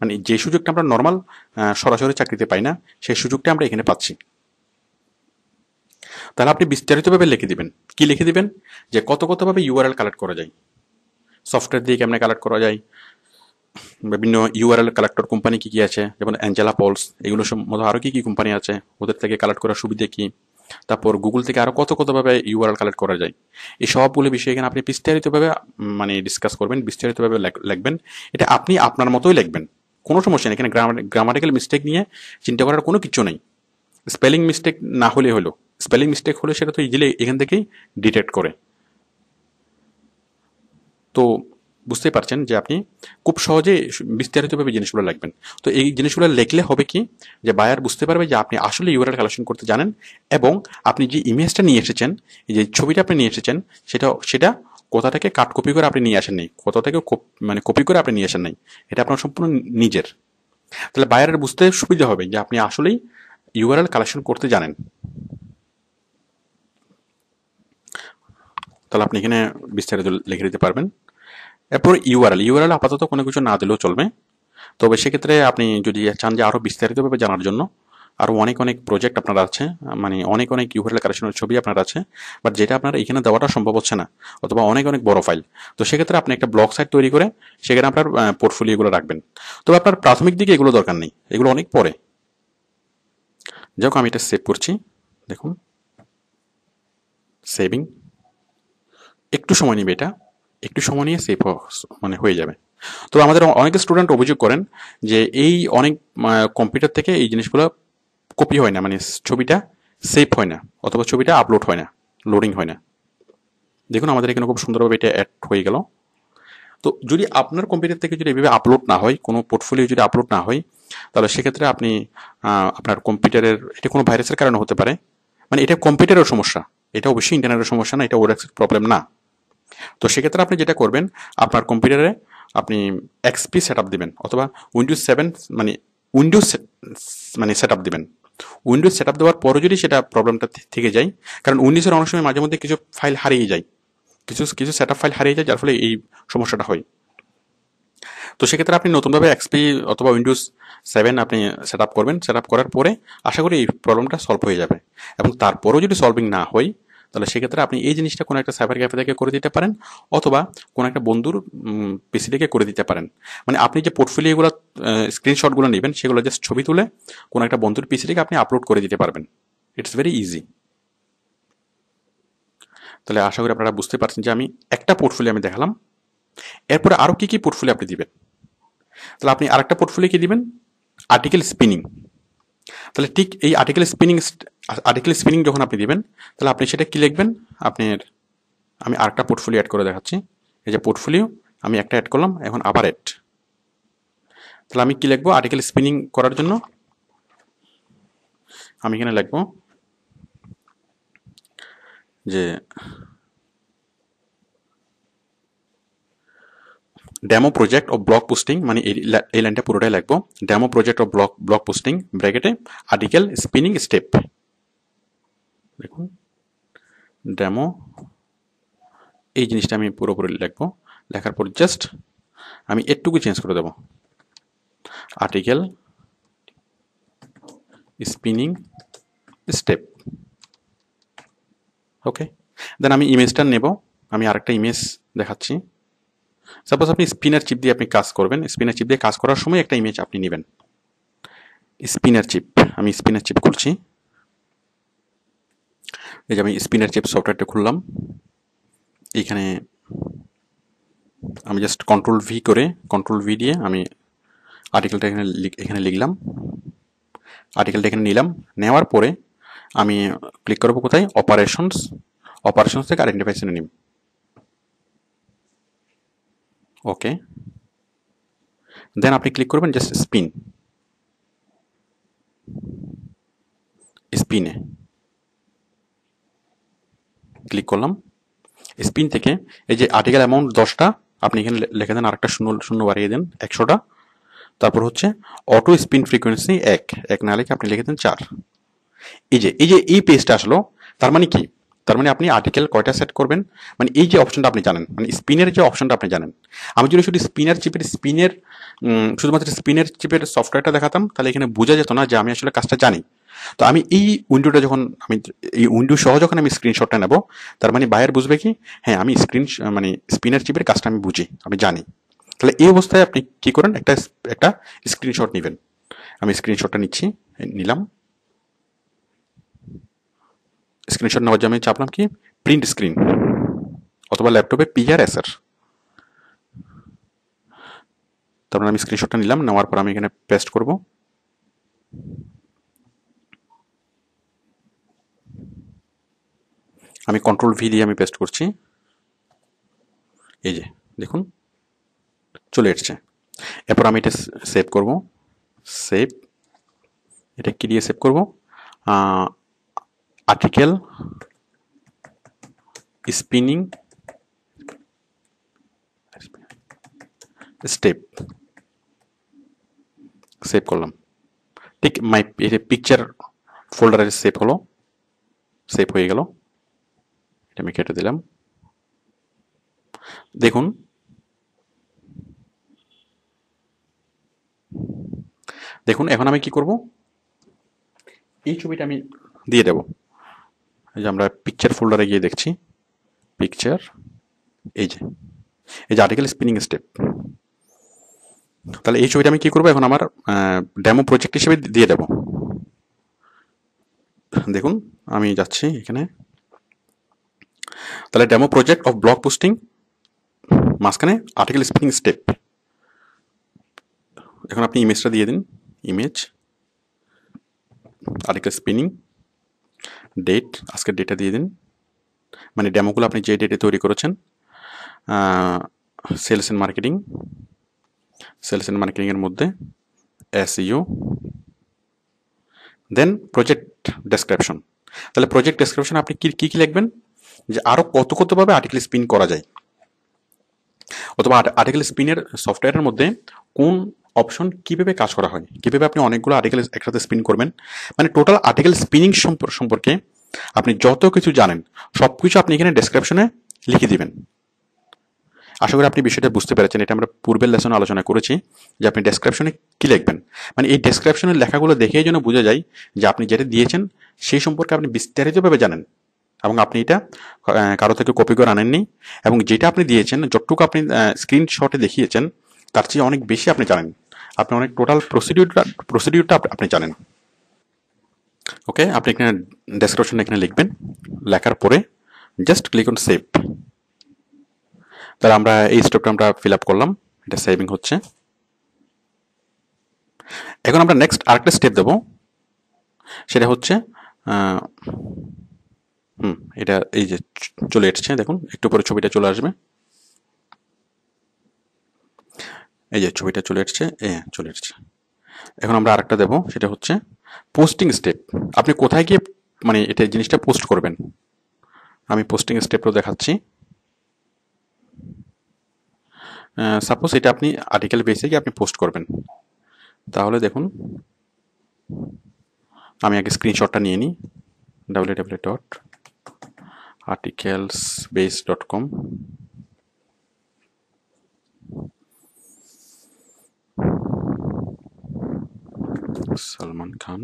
মানে যে সুযোগটা আমরা নর্মাল সরাসরি চাকরিতে পাই না সেই সুযোগটা আমরা এখানে পাচ্ছি। তাহলে আপনি বিস্তারিতভাবে লিখে দিবেন যে কতভাবে ইউআরএল কালেক্ট করা যায়, সফটওয়্যার দিয়ে কেমনে কালেক্ট করা যায়, বিভিন্ন ইউআরএল কালেক্টর কোম্পানি কি আছে, যেমন অ্যাঞ্জেলা পলস, এগুলো সব মতো আরও কি কোম্পানি আছে, ওদের থেকে কালেক্ট করার সুবিধা কি, তারপর গুগল থেকে আরও কতভাবে ইউআরএল কালেক্ট করা যায়, এই সবগুলো বিষয়ে এখানে আপনি বিস্তারিতভাবে মানে ডিসকাস করবেন, বিস্তারিতভাবে লিখবেন। এটা আপনি আপনার মতোই লিখবেন, কোনো সমস্যা নেই। এখানে গ্রামাটিক্যাল মিস্টেক নিয়ে চিন্তা করার কোনো কিছু নেই। স্পেলিং মিস্টেক না হলে হলো, স্পেলিং মিস্টেক হলে সেটা তো ইজিলি এখান থেকেই ডিটেক্ট করে। তো বুঝতেই পারছেন যে আপনি খুব সহজে বিস্তারিতভাবে জিনিসগুলো লিখবেন। তো এই জিনিসগুলো লিখলে হবে কি যে বায়ার বুঝতে পারবে যে আপনি আসলে ইউআরএল কালেকশন করতে জানেন, এবং আপনি যে ইমেজটা নিয়ে এসেছেন, যে ছবিটা আপনি নিয়ে এসেছেন সেটা কোথা থেকে কাট কপি করে আপনি নিয়ে আসেন নাই, কোথা থেকে মানে কপি করে আপনি নিয়ে আসেন নাই, এটা আপনার সম্পূর্ণ নিজের। তাহলে বায়ারের বুঝতে সুবিধা হবে যে আপনি আসলেই ইউআরএল কালেকশন করতে জানেন। তাহলে আপনি এখানে বিস্তারিত লিখে দিতে পারবেন। এরপর ইউআরএল আপাতত কোনো কিছু না দিলেও চলবে, তবে সেক্ষেত্রে আপনি যদি চান যে আরও বিস্তারিতভাবে জানার জন্য আরও অনেক অনেক প্রজেক্ট আপনার আছে, মানে অনেক অনেক ইউআরএল কালেকশনের ছবি আপনার আছে, বাট যেটা আপনার এখানে দেওয়াটা সম্ভব হচ্ছে না, অথবা অনেক অনেক বড় ফাইল, তো সেক্ষেত্রে আপনি একটা ব্লগ সাইট তৈরি করে সেখানে আপনার পোর্টফোলিওগুলো রাখবেন। তবে আপনার প্রাথমিক দিকে এগুলো দরকার নেই, এগুলো অনেক পরে। যাই হোক, আমি এটা সেভ করছি। দেখুন, সেভিং একটু সময় নেবে, এটা একটু সময় নিয়ে সেভ মানে হয়ে যাবে। তো আমাদের অনেক স্টুডেন্ট অভিযোগ করেন যে এই অনেক কম্পিউটার থেকে এই জিনিসগুলো কপি হয় না, মানে ছবিটা সেভ হয় না, অথবা ছবিটা আপলোড হয় না, লোডিং হয় না। দেখুন আমাদের এখানে খুব সুন্দরভাবে এটা অ্যাড হয়ে গেল। তো যদি আপনার কম্পিউটার থেকে যদি এভাবে আপলোড না হয়, কোনো পোর্টফোলিও যদি আপলোড না হয়, তাহলে সেক্ষেত্রে আপনি আপনার কম্পিউটারের, এটা কোনো ভাইরাসের কারণে হতে পারে, মানে এটা কম্পিউটারের সমস্যা, এটা অবশ্যই ইন্টারনেটের সমস্যা না, এটা ওএক্সের প্রবলেম না। তো সেক্ষেত্রে আপনি যেটা করবেন, আপনার কম্পিউটারে আপনি এক্সপি সেট আপ দেবেন, অথবা উইন্ডোজ 7 মানে উইন্ডোজ মানে সেট আপ দেবেন। উইন্ডোজ সেট আপ দেওয়ার পরও যদি সেটা প্রবলেমটা থেকে যায়, কারণ উইন্ডোজের অনেক সময় মাঝে মধ্যে কিছু ফাইল হারিয়ে যায়, কিছু কিছু সেট আপ ফাইল হারিয়ে যায়, যার ফলে এই সমস্যাটা হয়। তো সেক্ষেত্রে আপনি নতুনভাবে এক্সপি অথবা উইন্ডোজ 7 আপনি সেট আপ করবেন। সেট আপ করার পরে আশা করি এই প্রবলেমটা সলভ হয়ে যাবে। এবং তারপরেও যদি সলভিং না হয়, তাহলে সেক্ষেত্রে আপনি এই জিনিসটা কোনো একটা সাইবার ক্যাফে থেকে করে দিতে পারেন, অথবা কোনো একটা বন্ধুর পিসি থেকে করে দিতে পারেন। মানে আপনি যে পোর্টফোলিওগুলো স্ক্রিনশটগুলো নেবেন, সেগুলো জাস্ট ছবি তুলে কোনো একটা বন্ধুর পিসি থেকে আপনি আপলোড করে দিতে পারবেন। It's very easy. তাহলে আশা করি আপনারা বুঝতে পারছেন যে আমি একটা পোর্টফোলিও আমি দেখালাম, এরপরে আরও কী কী পোর্টফোলিও আপনি দিবেন। তাহলে আপনি আরেকটা পোর্টফোলিও কি দিবেন, আর্টিকেল স্পিনিং। তাহলে ঠিক এই আর্টিকেল স্পিনিং যখন আপনি দিবেন, তাহলে আপনি সেটা কি লিখবেন, আপনার, আমি আরেকটা পোর্টফোলিও অ্যাড করে দেখাচ্ছি। এই যে পোর্টফোলিও, আমি একটা অ্যাড করলাম, এখন আবার অ্যাড। তাহলে আমি কি লিখবো, আর্টিকেল স্পিনিং করার জন্য আমি এখানে লিখবো যে demo project of blog posting, মানে এই লাইনটা পুরোটাই লিখবো, demo project of blog posting ব্র্যাকেটে আর্টিকেল স্পিনিং স্টেপ। দেখুন, ডেমো, এই জিনিসটা আমি পুরোপুরি লিখবো। লেখার পর জাস্ট আমি একটুকু চেঞ্জ করে দেবো, আর্টিকেল স্পিনিং স্টেপ। ওকে, দেন আমি ইমেজটা নেব। আমি আরেকটা ইমেজ দেখাচ্ছি। সাপোজ আপনি স্পিনার চিপ দিয়ে আপনি কাজ করবেন, স্পিনার চিপ দিয়ে কাজ করার সময় একটা ইমেজ আপনি নেবেন। স্পিনার চিপ, আমি স্পিনার চিপ করছি। এই যে আমি স্পিনার চিপ সফটওয়্যারটা খুললাম। এইখানে আমি জাস্ট কন্ট্রোল ভি দিয়ে আমি আর্টিকেলটা এখানে লিখলাম, আর্টিকেলটা এখানে নিলাম। নেওয়ার পরে আমি ক্লিক করবো কোথায়, অপারেশনস থেকে আইডেন্টিফাই সিনোনিম। ওকে, দেন আপনি ক্লিক করবেন জাস্ট স্পিনে ক্লিক করলাম। স্পিন থেকে এই যে আর্টিকেল অ্যামাউন্ট 10টা, আপনি এখানে লিখে দেন, আরেকটা শূন্য শূন্য বাড়িয়ে দেন 100টা। তারপর হচ্ছে অটো স্পিন ফ্রিকোয়েন্সি 1 না লিখে আপনি লিখে দেন 4। এই পেজটা আসলো। তার মানে কি, তার মানে আপনি আর্টিকেল কয়টা সেট করবেন, মানে এই যে অপশনটা আপনি জানেন, মানে স্পিনের যে অপশনটা আপনি জানেন। আমি যদি শুধু শুধুমাত্র স্পিনের চিপের সফটওয়্যারটা দেখাতাম, তাহলে এখানে বোঝা যেত না যে আমি আসলে কাজটা জানি। তো আমি এই উইন্ডোটা যখন আমি এই উইন্ডো সহ যখন আমি স্ক্রিনশটটা নেব, তার মানে বায়ার বুঝবে কি, হ্যাঁ আমি মানে স্পিনার চিপের কাজটা আমি বুঝি, আমি জানি। তাহলে এই অবস্থায় আপনি কি করেন, একটা স্ক্রিনশট নেবেন। আমি স্ক্রিনশটটা নিলাম। স্ক্রিনশট নেওয়ার জন্য আমি চাপলাম কি, প্রিন্ট স্ক্রিন, অথবা ল্যাপটপে PRSR। তারপর আমি স্ক্রিনশটটা নিলাম, নেওয়ার পর আমি এখানে পেস্ট করব। আমি কন্ট্রোল ভি দিয়ে আমি পেস্ট করছি। এই যে দেখুন চলে এসছে। এরপর আমি এটা সেভ করব। সেভ, এটা কি দিয়ে সেভ করব, আর্টিকেল স্পিনিং স্টেপ, সেভ করলাম। ঠিক এটা পিকচার ফোল্ডারে সেভ হয়ে গেল। এটা আমি কেটে দিলাম। দেখুন দেখুন এখন আমি কি করব, এই ছবিটা আমি দিয়ে দেব। এই যে আমরা পিকচার ফোল্ডারে গিয়ে দেখছি, পিকচার, এই যে আর্টিকেল স্পিনিং স্টেপ। তাহলে এই ছবিটা আমি কি করবো, এখন আমার ডেমো প্রজেক্ট হিসেবে দিয়ে দেব। দেখুন আমি যাচ্ছি এখানে, তাহলে demo project of blog posting, মাঝখানে আর্টিকেল স্পিনিং স্টেপ। এখন আপনি ইমেজটা দিয়ে দিন, ইমেজ, আর্টিকেল স্পিনিং, ডেট, আজকের ডেটটা দিয়ে দিন, মানে ডেমোগুলো আপনি যে ডেটে তৈরি করেছেন। Sales and marketing, sales and মার্কেটিংয়ের মধ্যে এসইও, দেন প্রজেক্ট ডেসক্রিপশন। তাহলে প্রজেক্ট ডেসক্রিপশন আপনি কি কি লিখবেন, যে আরও কতভাবে আর্টিকেল স্পিন করা যায়, অথবা আর্টিকেল স্পিনের সফটওয়্যারের মধ্যে কোন অপশন কীভাবে কাজ করা হয়, কীভাবে আপনি অনেকগুলো আর্টিকেল একসাথে স্পিন করবেন, মানে টোটাল আর্টিকেল স্পিনিং সম্পর্কে আপনি যত কিছু জানেন সব কিছু আপনি এখানে ডেসক্রিপশনে লিখে দিবেন। আশা করি আপনি বিষয়টা বুঝতে পেরেছেন। এটা আমরা পূর্বের লেসনে আলোচনা করেছি যে আপনি ডেসক্রিপশনে কী লিখবেন, মানে এই ডেসক্রিপশনের লেখাগুলো দেখেই যেন বোঝা যায় যে আপনি যেটা দিয়েছেন সেই সম্পর্কে আপনি বিস্তারিতভাবে জানেন, এবং আপনি এটা কারো থেকে কপি করে আনেননি, এবং যেটা আপনি দিয়েছেন, যতটুকু আপনি স্ক্রিনশটে দেখিয়েছেন তার চেয়ে অনেক বেশি আপনি জানেন, আপনি অনেক টোটাল প্রসিডিউরটা আপনি জানেন। ওকে, আপনি এখানে ডেসক্রিপশন এখানে লিখবেন, লেখার পরে জাস্ট ক্লিক অন সেভ। তাহলে আমরা এই স্টেপটা আমরা ফিল আপ করলাম, এটা সেভিং হচ্ছে। এখন আমরা নেক্সট আরেকটা স্টেপ দেব, সেটা হচ্ছে এটা এই যে চলে এসছে, দেখুন একটু পরে ছবিটা চলে আসবে, এই যে ছবিটা চলে এসছে, চলে এসছে। এখন আমরা আরেকটা দেব, সেটা হচ্ছে পোস্টিং স্টেপ। আপনি কোথায় গিয়ে মানে এটা জিনিসটা পোস্ট করবেন, আমি পোস্টিং স্টেপও দেখাচ্ছি। সাপোজ এটা আপনি আর্টিকেল বেসে গিয়ে আপনি পোস্ট করবেন, তাহলে দেখুন আমি আগে স্ক্রিনশটটা নিয়ে নিই, www.articlesbase.com। সালমান খান,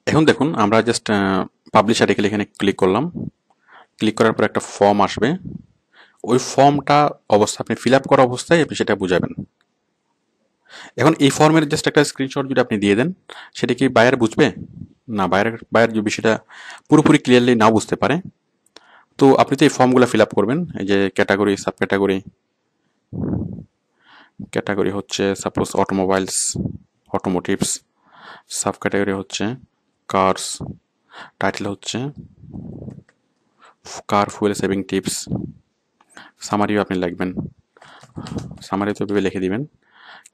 এখন দেখুন আমরা জাস্ট পাবলিশ আর্টিকেল এখানে ক্লিক করলাম, ক্লিক করার পর একটা ফর্ম আসবে, ওই ফর্মটা অবস্থা আপনি ফিল আপ করা অবস্থায় আপনি সেটা বুঝাবেন। এখন এই ফর্মের জাস্ট একটা স্ক্রিনশট যদি আপনি দিয়ে দেন, সেটা কি বায়ার বুঝবে না? বায়ার যে বিষয়টা পুরোপুরি ক্লিয়ারলি নাও বুঝতে পারে। তো আপনি তো এই ফর্মগুলো ফিল আপ করবেন, এই যে ক্যাটাগরি, সাব ক্যাটাগরি, ক্যাটাগরি হচ্ছে সাপোজ অটোমোবাইলস, অটোমোটিভস, সাব ক্যাটাগরি হচ্ছে কার্স, টাইটেল হচ্ছে কার ফুয়েল সেভিং টিপস, সামারিও আপনি লিখবেন, সামারি তো ভেবে লিখে দিবেন,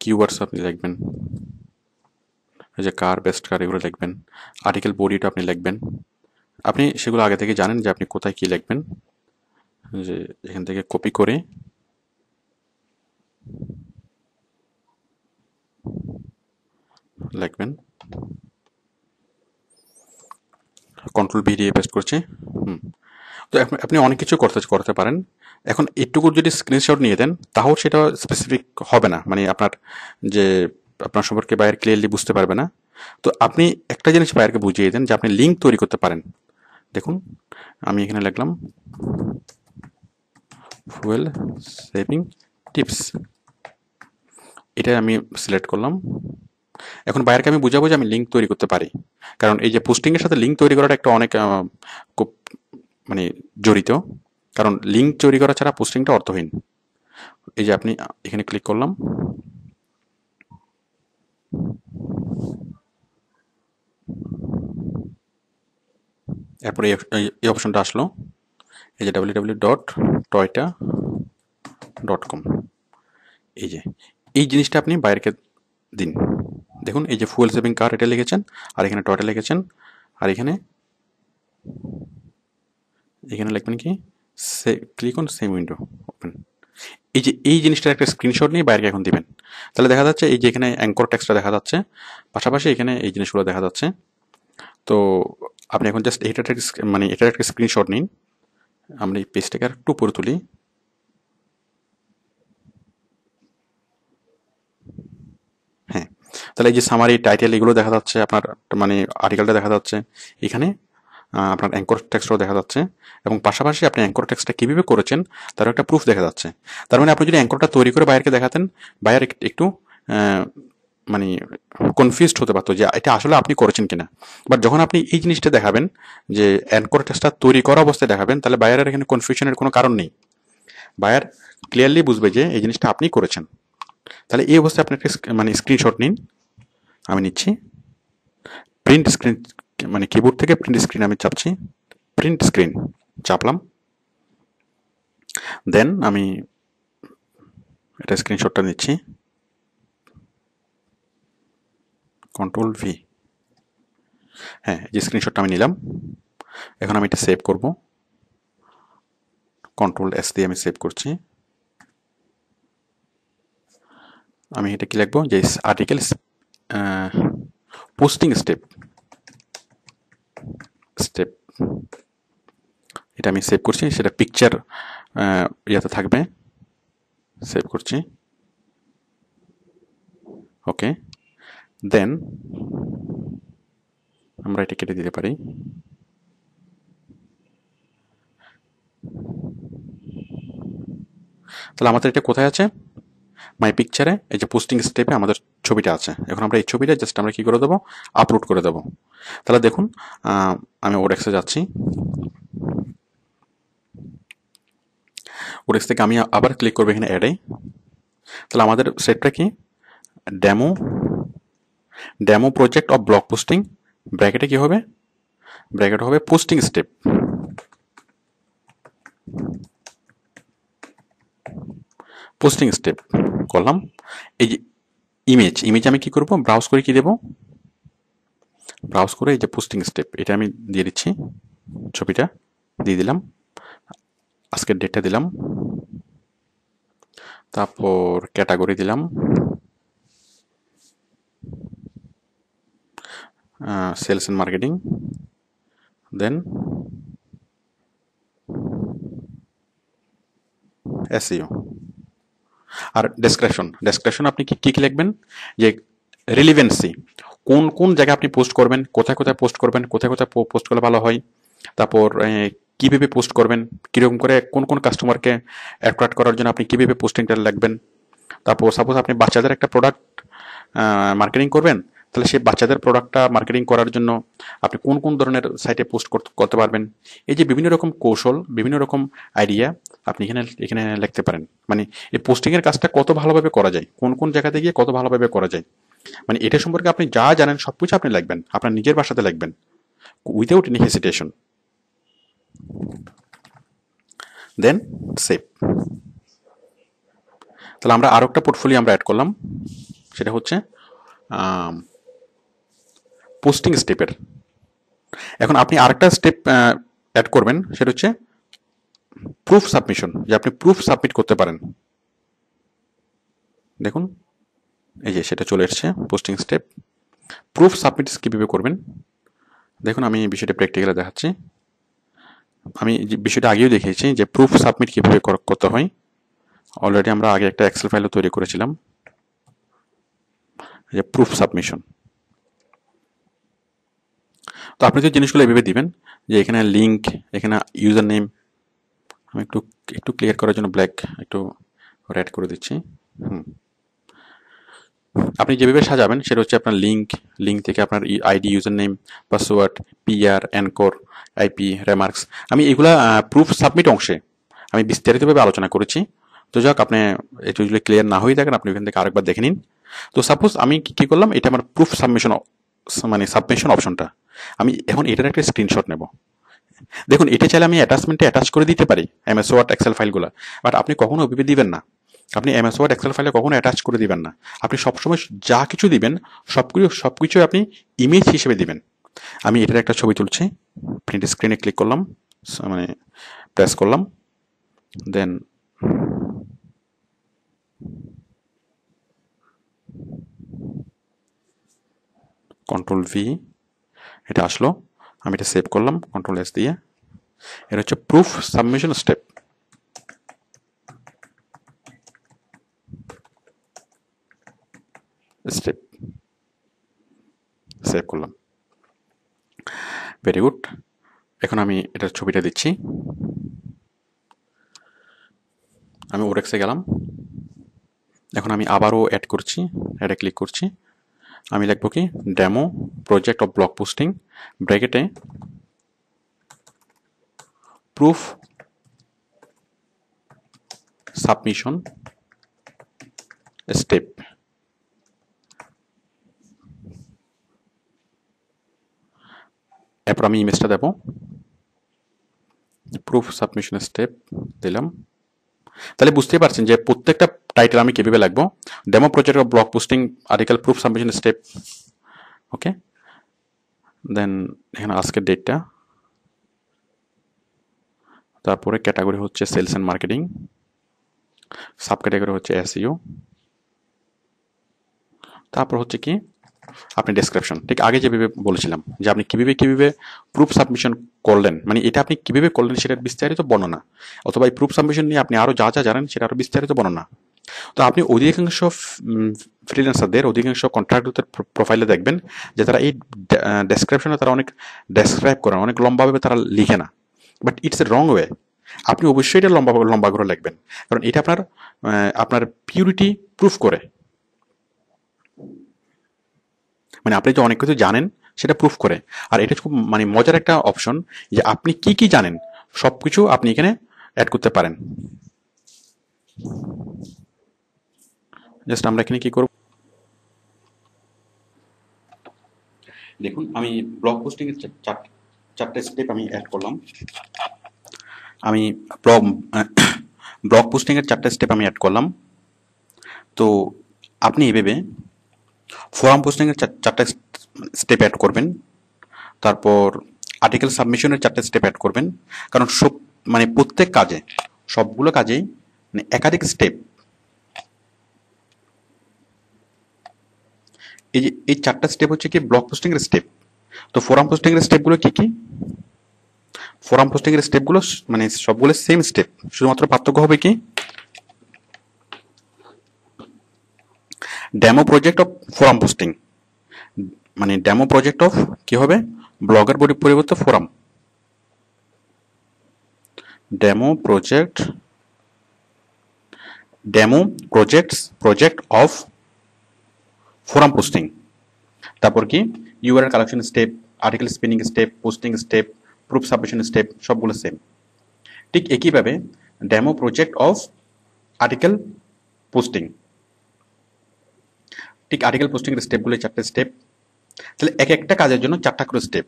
কিওয়ার্ডস আপনি লিখবেন, এই যে কার, বেস্ট কার, এগুলো লিখবেন, আর্টিকেল বডিটা আপনি লিখবেন। আপনি সেগুলো আগে থেকে জানেন যে আপনি কোথায় কী লিখবেন, যে এখান থেকে কপি করে লিখবেন, কন্ট্রোল ভি দিয়ে পেস্ট করছি। তো আপনি অনেক কিছু করতে পারেন। এখন এটুকু যদি স্ক্রিনশট নিয়ে দেন তাহলে সেটা স্পেসিফিক হবে না, মানে যে আপনার সম্পর্কে বায়ার ক্লিয়ারলি বুঝতে পারবে না। তো আপনি একটা জিনিস বায়ারকে বুঝিয়ে দেন যে আপনি লিঙ্ক তৈরি করতে পারেন। দেখুন আমি এখানে লিখলাম ফুয়েল সেভিং টিপস, এটা আমি সিলেক্ট করলাম। এখন বায়ারকে আমি বুঝাবো যে আমি লিঙ্ক তৈরি করতে পারি, কারণ এই যে পোস্টিংয়ের সাথে লিঙ্ক তৈরি করাটা একটা অনেক খুব মানে জড়িত, কারণ লিঙ্ক তৈরি করা ছাড়া পোস্টিংটা অর্থহীন। এই যে আপনি এখানে ক্লিক করলাম, এরপরে এই অপশনটা আসলো, এই যে www.toyota.com, এই যে এই জিনিসটা আপনি বাইরেকে দিন। দেখুন এই যে ফুয়েল সেভিং কার এটা লিখেছেন, আর এখানে টয়টা লিখেছেন, আর এখানে লিখবেন কি click on same window open. এই যে এই জিনিসটার একটা স্ক্রিনশট নিয়ে বাইরে এখন দিবেন, তাহলে দেখা যাচ্ছে এই যে এখানে অ্যাঙ্কর টেক্সটটা দেখা যাচ্ছে, পাশাপাশি এখানে এই জিনিসগুলো দেখা যাচ্ছে। তো আপনি এখন জাস্ট এটার একটা স্ক্রিনশট নিন। আমরা এই পেজটাকে আর একটু উপরে তুলি। হ্যাঁ, তাহলে এই যে সামারি টাইটেল এগুলো দেখা যাচ্ছে, আপনার মানে আর্টিকেলটা দেখা যাচ্ছে এখানে, আপনার অ্যাঙ্কর টেক্সটও দেখা যাচ্ছে, এবং পাশাপাশি আপনি অ্যাঙ্কর টেক্সটটা কীভাবে করেছেন তার একটা প্রুফ দেখা যাচ্ছে। তার মানে আপনি যদি অ্যাঙ্করটা তৈরি করে বাইরকে দেখাতেন, বাইরে একটু মানে কনফিউজড হতে পারতো যে এটা আসলে আপনি করেছেন কিনা। বাট যখন আপনি এই জিনিসটা দেখাবেন, যে অ্যাঙ্কর টেক্সটটা তৈরি করা অবস্থায় দেখাবেন, তাহলে বায়ারের এখানে কনফিউশনের কোনো কারণ নেই। বায়ার ক্লিয়ারলি বুঝবে যে এই জিনিসটা আপনি করেছেন। তাহলে এই অবস্থায় আপনি একটা মানে স্ক্রিনশট নিন। আমি নিচ্ছি। প্রিন্ট স্ক্রিন, মানে কিবোর্ড থেকে প্রিন্ট স্ক্রিন আমি চাপছি, প্রিন্ট স্ক্রিন চাপলাম। দেন আমি এটা স্ক্রিনশটটা নিচ্ছি, কন্ট্রোল ভি। হ্যাঁ, যে স্ক্রিনশটটা আমি নিলাম, এখন আমি এটা সেভ করব। কন্ট্রোল এস দিয়ে আমি সেভ করছি। আমি এটা কি লিখবো, যে আর্টিকেল পোস্টিং স্টেপ স্টেপ এটা আমি সেভ করছি, সেটা পিকচার ইয়াতে থাকবে। সেভ করছি, ওকে। দেন আমরা এটা কেটে দিতে পারি। তাহলে আমাদের এটা কোথায় আছে, মাই পিকচারে, এই যে পোস্টিং স্টেপে আমাদের ছবিটা আছে। এখন আমরা এই ছবিটা জাস্ট আমরা কি করে দেবো, আপলোড করে দেবো। তাহলে দেখুন, আমি ওডেক্সে যাচ্ছি। ওডেক্স থেকে আমি আবার ক্লিক করবো এখানে অ্যাডে। তাহলে আমাদের সেটটা কি, demo demo project of blog posting, ব্র্যাকেটে কি হবে, ব্র্যাকেট হবে পোস্টিং স্টেপ। পোস্টিং স্টেপ করলাম। এই যে ইমেজ আমি কি করব, ব্রাউজ করে কি দেব, ব্রাউজ করে এই যে পোস্টিং স্টেপ এটা আমি দিয়ে দিচ্ছি, ছবিটা দিয়ে দিলাম, আজকের ডেটটা দিলাম, তারপর ক্যাটাগরি দিলাম, sales and marketing, then SEO. আর ডেসক্রিপশন আপনি কি কি লিখবেন, যে রিলিভেন্সি, কোন কোন জায়গায় আপনি পোস্ট করবেন, কোথায় কোথায় পোস্ট করবেন, কোথায় কোথায় পোস্ট করলে ভালো হয়, তারপর কীভাবে পোস্ট করবেন, কীরকম করে কোন কোন কাস্টমারকে অ্যাট্রাক্ট করার জন্য আপনি কীভাবে পোস্টিংটা লিখবেন। তারপর সাপোজ আপনি বাচ্চাদের একটা প্রোডাক্ট মার্কেটিং করবেন, তাহলে সেই বাচ্চাদের প্রোডাক্টটা মার্কেটিং করার জন্য আপনি কোন কোন ধরনের সাইটে পোস্ট করতে পারবেন। এই যে বিভিন্ন রকম কৌশল, বিভিন্ন রকম আইডিয়া আপনি এখানে এখানে লিখতে পারেন। মানে এই পোস্টিংয়ের কাজটা কত ভালোভাবে করা যায়, কোন কোন জায়গাতে গিয়ে কত ভালোভাবে করা যায়, মানে এটা সম্পর্কে আপনি যা জানেন সব কিছু আপনি লিখবেন, আপনার নিজের ভাষাতে লিখবেন, উইদাউট এনি হেসিটেশন। দেন সেভ। তাহলে আমরা আরও একটা পোর্টফোলিও আমরা অ্যাড করলাম, সেটা হচ্ছে পোস্টিং স্টেপের। এখন আপনি আরেকটা স্টেপ অ্যাড করবেন, সেটা হচ্ছে প্রুফ সাবমিশন, যে আপনি প্রুফ সাবমিট করতে পারেন। দেখুন এই যে সেটা চলে এসছে, পোস্টিং স্টেপ। প্রুফ সাবমিট কীভাবে করবেন দেখুন, আমি বিষয়টা প্র্যাকটিক্যালে দেখাচ্ছি। আমি বিষয়টা আগেও দেখিয়েছি যে প্রুফ সাবমিট কীভাবে করতে হয়। অলরেডি আমরা আগে একটা এক্সেল ফাইলও তৈরি করেছিলাম, যে প্রুফ সাবমিশন। তো আপনি যে জিনিসগুলো এভাবে দিবেন, যে এখানে লিঙ্ক, এখানে ইউজার নেম, আমি একটু একটু ক্লিয়ার করার জন্য ব্ল্যাক একটু রেড করে দিচ্ছি। আপনি যেভাবে সাজাবেন সেটা হচ্ছে আপনার লিঙ্ক থেকে আপনার ID, user name, password, PR, anchor, IP, remarks. আমি এগুলা প্রুফ সাবমিট অংশে আমি বিস্তারিতভাবে আলোচনা করেছি। তো যাক, আপনি একটু যদি ক্লিয়ার না হয়ে থাকেন আপনি ওখান থেকে আরেকবার দেখে নিন। তো সাপোজ আমি কি করলাম, এটা আমার প্রুফ সাবমিশন, মানে সাবমিশন অপশনটা, আমি এখন এটার একটা স্ক্রিনশট নেব। দেখুন এটা চাইলে আমি অ্যাটাচমেন্টে অ্যাটাচ করে দিতে পারি এমএস ওয়ার্ড এক্সেল ফাইলগুলো, বাট আপনি কখনো ওইভাবে দিবেন না। আপনি এমএস ওয়ার্ড এক্সেল ফাইলে কখনো অ্যাটাচ করে দিবেন না। আপনি সবসময় যা কিছু দিবেন সবকিছু আপনি ইমেজ হিসেবে দিবেন। আমি এটার একটা ছবি তুলছি, প্রিন্ট স্ক্রিনে ক্লিক করলাম, মানে প্রেস করলাম, দেন কন্ট্রোল ভি, এটা আসলো, আমি এটা সেভ করলাম কন্ট্রোল এস দিয়ে। এটা হচ্ছে proof submission step. Step save করলাম, ভেরি গুড। এখন আমি এটার ছবিটা দিচ্ছি। আমি ওরেক্সে গেলাম, এখন আমি আবারও অ্যাড করছি, অ্যাডে ক্লিক করছি। আমি লিখব কি demo project of blog posting ব্র্যাকেটে প্রুফ সাবমিশন স্টেপ। এরপর আমি ইমেজটা দেব, প্রুফ সাবমিশন স্টেপ দিলাম। তাহলে বুঝতেই পারছেন যে প্রত্যেকটা টাইটেল আমি কিভাবে লাগবো, demo project of blog posting article proof submission step. Okay, then এখানে আজকের ডেটটা, তারপরে ক্যাটাগরি হচ্ছে sales and marketing, sub category হচ্ছে এসইও, তারপর হচ্ছে কি আপনি ডেসক্রিপশন, ঠিক আগে যেভাবে বলেছিলাম যে আপনি কিভাবে প্রুফ সাবমিশন করলেন, মানে এটা আপনি কিভাবে করলেন সেটার বিস্তারিত বর্ণনা, অথবা এই প্রুফ সাবমিশন নিয়ে আপনি আরো যা যা জানেন সেটা আরো বিস্তারিত বর্ণনা। তো আপনি অধিকাংশ ফ্রিল্যান্সারদের, অধিকাংশ কন্ট্রাক্টরদের প্রোফাইলে দেখবেন যে তারা এই ডেসক্রিপশনে তারা অনেক ডেসক্রাইব করেন, অনেক লম্বাভাবে তারা লিখে না, but it's a wrong way. আপনি অবশ্যই এটা লম্বা করে লিখবেন, কারণ এটা আপনার আপনার পিউরিটি প্রুফ করে, মানে আপনি যে অনেক কিছু জানেন সেটা প্রুফ করে। আর এটা খুব মানে মজার একটা অপশন যে আপনি কি কি জানেন সবকিছু আপনি এখানে অ্যাড করতে পারেন। জাস্ট আমরা এখানে কি করব, দেখুন আমি ব্লগ পোস্টিং এর চারটে স্টেপ আমি অ্যাড করলাম। আমি ব্লগ পোস্টিং এর চারটে স্টেপ আমি অ্যাড করলাম। তো আপনি এভাবে ফোরাম পোস্টিং এর চারটে স্টেপ অ্যাড করবেন, তারপর আর্টিকেল সাবমিশনের চারটে স্টেপ অ্যাড করবেন, কারণ সব মানে প্রত্যেক কাজে, সবগুলো কাজেই মানে একাধিক স্টেপ। এই যে এই চারটা স্টেপ হচ্ছে কি ব্লগ পোস্টিং এর স্টেপ। তো ফোরাম পোস্টিং এর স্টেপগুলো কি কি? ফোরাম পোস্টিং এর স্টেপগুলো মানে সবগুলো সেম স্টেপ, শুধুমাত্র পার্থক্য হবে কি demo project of forum posting, মানে ডেমো প্রজেক্ট অফ কি হবে ব্লগের পরিবর্তে forum, demo project of forum posting. তারপর কি URL collection step, article spinning step, posting step, proof submission step, সবগুলো সেম। ঠিক একইভাবে demo project of article posting, ঠিক আর্টিকেল পোস্টিং এর স্টেপগুলো চারটে স্টেপ। তাহলে এক একটা কাজের জন্য চারটা করে স্টেপ।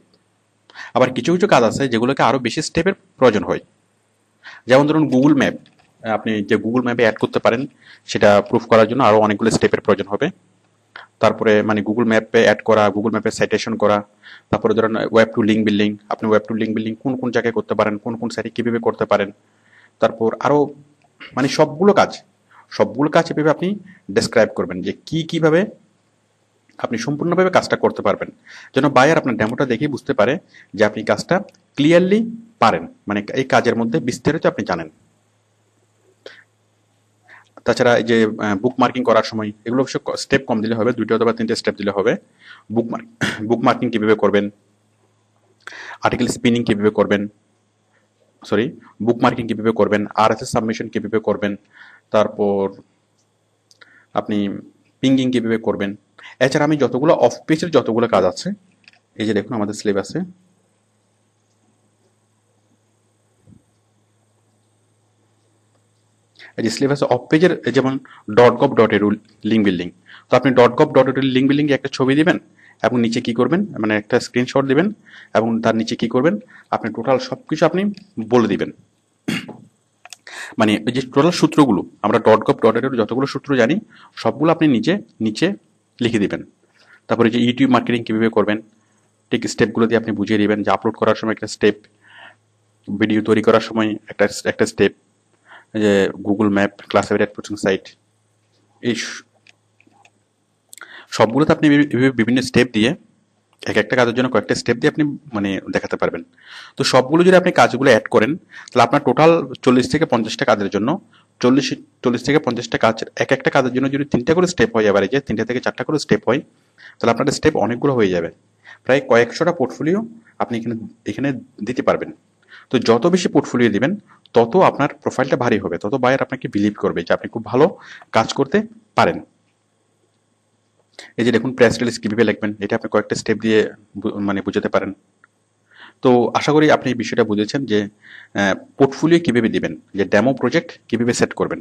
আবার কিছু কিছু কাজ আছে যেগুলোকে আরো বেশি স্টেপের প্রয়োজন হয়, যেমন ধরুন গুগল ম্যাপ, আপনি যে গুগল ম্যাপে অ্যাড করতে পারেন সেটা প্রুফ করার জন্য আরো অনেকগুলো স্টেপের প্রয়োজন হবে। তারপরে মানে গুগল ম্যাপে অ্যাড করা, গুগল ম্যাপে সাইটেশন করা, তারপরে ধরেন ওয়েব টু লিঙ্ক বিল্ডিং, আপনি ওয়েব টু লিঙ্ক বিল্ডিং কোন কোন জায়গায় করতে পারেন, কোন কোন সাইটে কিভাবে করতে পারেন, তারপর আরো মানে সবগুলো কাজ এভাবে আপনি ডেসক্রাইব করবেন যে কিভাবে আপনি সম্পূর্ণভাবে কাজটা করতে পারবেন, যেন বায়ার আপনার ডেমোটা দেখেই বুঝতে পারে যে আপনি কাজটা ক্লিয়ারলি পারেন, মানে এই কাজের মধ্যে বিস্তারিত আপনি জানেন। তাছাড়া এই যে বুক মার্কিং করার সময় এগুলো অবশ্য স্টেপ কম দিলে হবে, 2টা অথবা 3টে স্টেপ দিলে হবে। বুক মার্কিং কিভাবে করবেন, আর্টিকেল স্পিনিং কিভাবে করবেন, সরি বুক মার্কিং কিভাবে করবেন, আরএসএস সাবমিশন কিভাবে করবেন, তারপর আপনি পিঙ্গিং কিভাবে করবেন। এছাড়া আমি যতগুলো অফ পেজের যতগুলো কাজ আছে, এই যে দেখুন আমাদের সিলেবাসে এই যে সিলেবাসে অফ পেজের যেমন .gov.edu লিঙ্ক বিল্ডিং, তো আপনি .gov.edu লিঙ্ক বিল্ডিং একটা ছবি দিবেন এবং নিচে কি করবেন মানে একটা স্ক্রিনশট দিবেন এবং তার নিচে কি করবেন আপনি টোটাল সবকিছু আপনি বলে দিবেন, মানে এই যে টোটাল সূত্রগুলো আমরা .gov.edu যতগুলো সূত্র জানি সবগুলো আপনি নিচে লিখে দিবেন। তারপরে যে ইউটিউব মার্কেটিং কিভাবে করবেন ঠিক স্টেপগুলো দিয়ে আপনি বুঝিয়ে দিবেন, যে আপলোড করার সময় একটা স্টেপ, ভিডিও তৈরি করার সময় একটা স্টেপ, যে Google map, classified coaching site, এই সবগুলোতে আপনি বিভিন্ন স্টেপ দিয়ে এক একটা কাজের জন্য কয়েকটা স্টেপ দিয়ে আপনি মানে দেখাতে পারবেন। তো সবগুলো যদি আপনি কাজগুলো অ্যাড করেন তাহলে আপনার টোটাল 40 থেকে 50টা কাজের জন্য 40 থেকে 50টা কাজ, এক একটা কাজের জন্য যদি 3টা করে স্টেপ হয়, এবারে যে 3টা থেকে 4টা করে স্টেপ হয়, তাহলে আপনার স্টেপ অনেকগুলো হয়ে যাবে। প্রায় কয়েকশোটা পোর্টফোলিও আপনি এখানে এখানে দিতে পারবেন। তো যত বেশি পোর্টফোলিও দিবেন তত আপনার প্রোফাইলটা ভারী হবে, তত বায়ার আপনাকে বিলিভ করবে যে আপনি খুব ভালো কাজ করতে পারেন। এই যে দেখুন প্রেস রিলিজ কিভাবে লিখবেন, এটা আপনি কয়েকটা স্টেপ দিয়ে মানে বুঝাতে পারেন। তো আশা করি আপনি এই বিষয়টা বুঝেছেন যে পোর্টফোলিও কিভাবে দিবেন, যে ডেমো প্রজেক্ট কিভাবে সেট করবেন,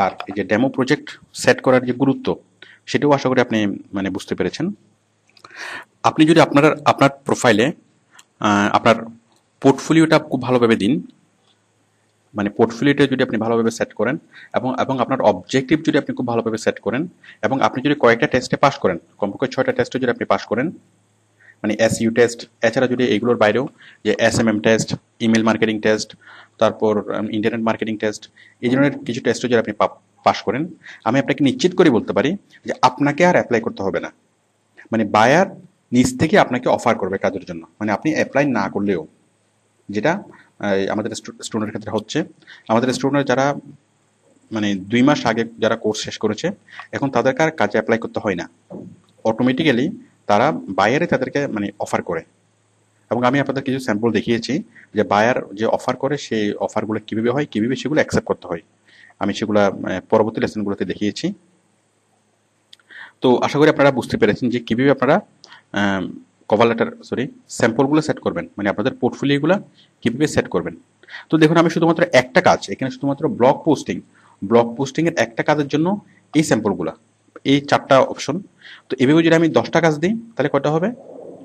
আর এই যে ডেমো প্রজেক্ট সেট করার যে গুরুত্ব সেটাও আশা করি আপনি মানে বুঝতে পেরেছেন। আপনি যদি আপনার আপনার প্রোফাইলে আপনার পোর্টফোলিওটা খুব ভালোভাবে দিন, মানে পোর্টফোলিওটা যদি আপনি ভালোভাবে সেট করেন এবং এবং আপনার অবজেক্টিভ যদি আপনি খুব ভালোভাবে সেট করেন এবং আপনি যদি কয়েকটা টেস্টে পাস করেন, কমপক্ষে 6টা টেস্টে যদি আপনি পাস করেন, মানে এসইউ টেস্ট, এছাড়া যদি এগুলোর বাইরেও যে SMM test, email marketing test, তারপর ইন্টারনেট মার্কেটিং টেস্ট, এই ধরনের কিছু টেস্টও যদি আপনি পাস করেন, আমি আপনাকে নিশ্চিত করে বলতে পারি যে আপনাকে আর অ্যাপ্লাই করতে হবে না। মানে বায়ার নিজ থেকে আপনাকে অফার করবে কাজের জন্য, মানে আপনি অ্যাপ্লাই না করলেও, যেটা আমাদের স্টুডেন্টের ক্ষেত্রে হচ্ছে। আমাদের স্টুডেন্ট যারা মানে 2 মাস আগে যারা কোর্স শেষ করেছে, এখন তাদেরকে আর কাজে অ্যাপ্লাই করতে হয় না, অটোমেটিক্যালি তারা বায়ারে তাদেরকে মানে অফার করে। এবং আমি আপনাদের কিছু স্যাম্পল দেখিয়েছি যে বায়ার যে অফার করে সেই অফারগুলো কীভাবে হয়, কীভাবে সেগুলো অ্যাকসেপ্ট করতে হয়, আমি সেগুলো পরবর্তী লেসনগুলোতে দেখিয়েছি। তো আশা করি আপনারা বুঝতে পেরেছেন যে কীভাবে আপনারা কভার লেটার স্যাম্পলগুলো সেট করবেন, মানে আপনাদের পোর্টফোলিওগুলো কীভাবে সেট করবেন। তো দেখুন আমি শুধুমাত্র একটা কাজ এখানে, শুধুমাত্র ব্লগ পোস্টিংয়ের একটা কাজের জন্য এই স্যাম্পলগুলো, এই 4টা অপশন। তো এভাবে যদি আমি 10টা কাজ দিই তাহলে কয়টা হবে?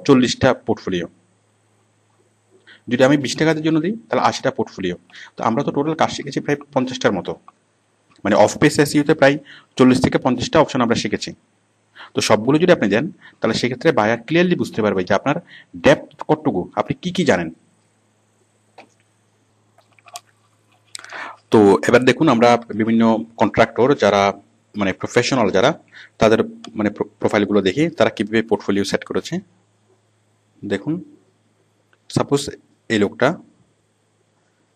40টা পোর্টফোলিও। যদি আমি 20টা কাজের জন্য দিই তাহলে 80টা পোর্টফোলিও। তো আমরা তো টোটাল কাজ শিখেছি প্রায় 50টার মতো, মানে অফ পেজ এসইওতে প্রায় 40 থেকে 50টা অপশন আমরা শিখেছি। তো সবগুলো যদি আপনি দেন তাহলে সেক্ষেত্রে বায়ার ক্লিয়ারলি বুঝতে পারবে যে আপনার ডেপথ কতটুকু, আপনি কি কি জানেন। তো এবার দেখুন আমরা বিভিন্ন কন্ট্রাক্টর যারা মানে প্রফেশনাল যারা, তাদের মানে প্রোফাইলগুলো দেখি তারা কিভাবে পোর্টফোলিও সেট করেছে। দেখুন সাপোজ এই লোকটা,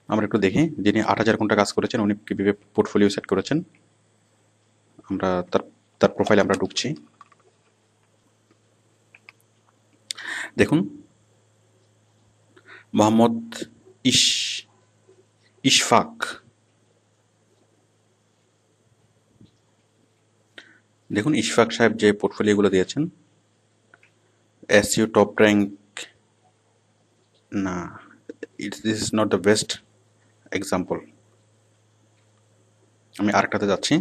আমরা একটু দেখি যিনি 8000 ঘন্টা কাজ করেছেন উনি কিভাবে পোর্টফোলিও সেট করেছেন। আমরা তার প্রোফাইলে আমরা ঢুকছি। দেখুন মোহাম্মদ ইশফাক, দেখুন ইশফাক সাহেব যে পোর্টফোলিওগুলো দিয়েছেন, এসইও টপ র্যাঙ্ক, না this is not the best example. আমি আরেকটাতে যাচ্ছি।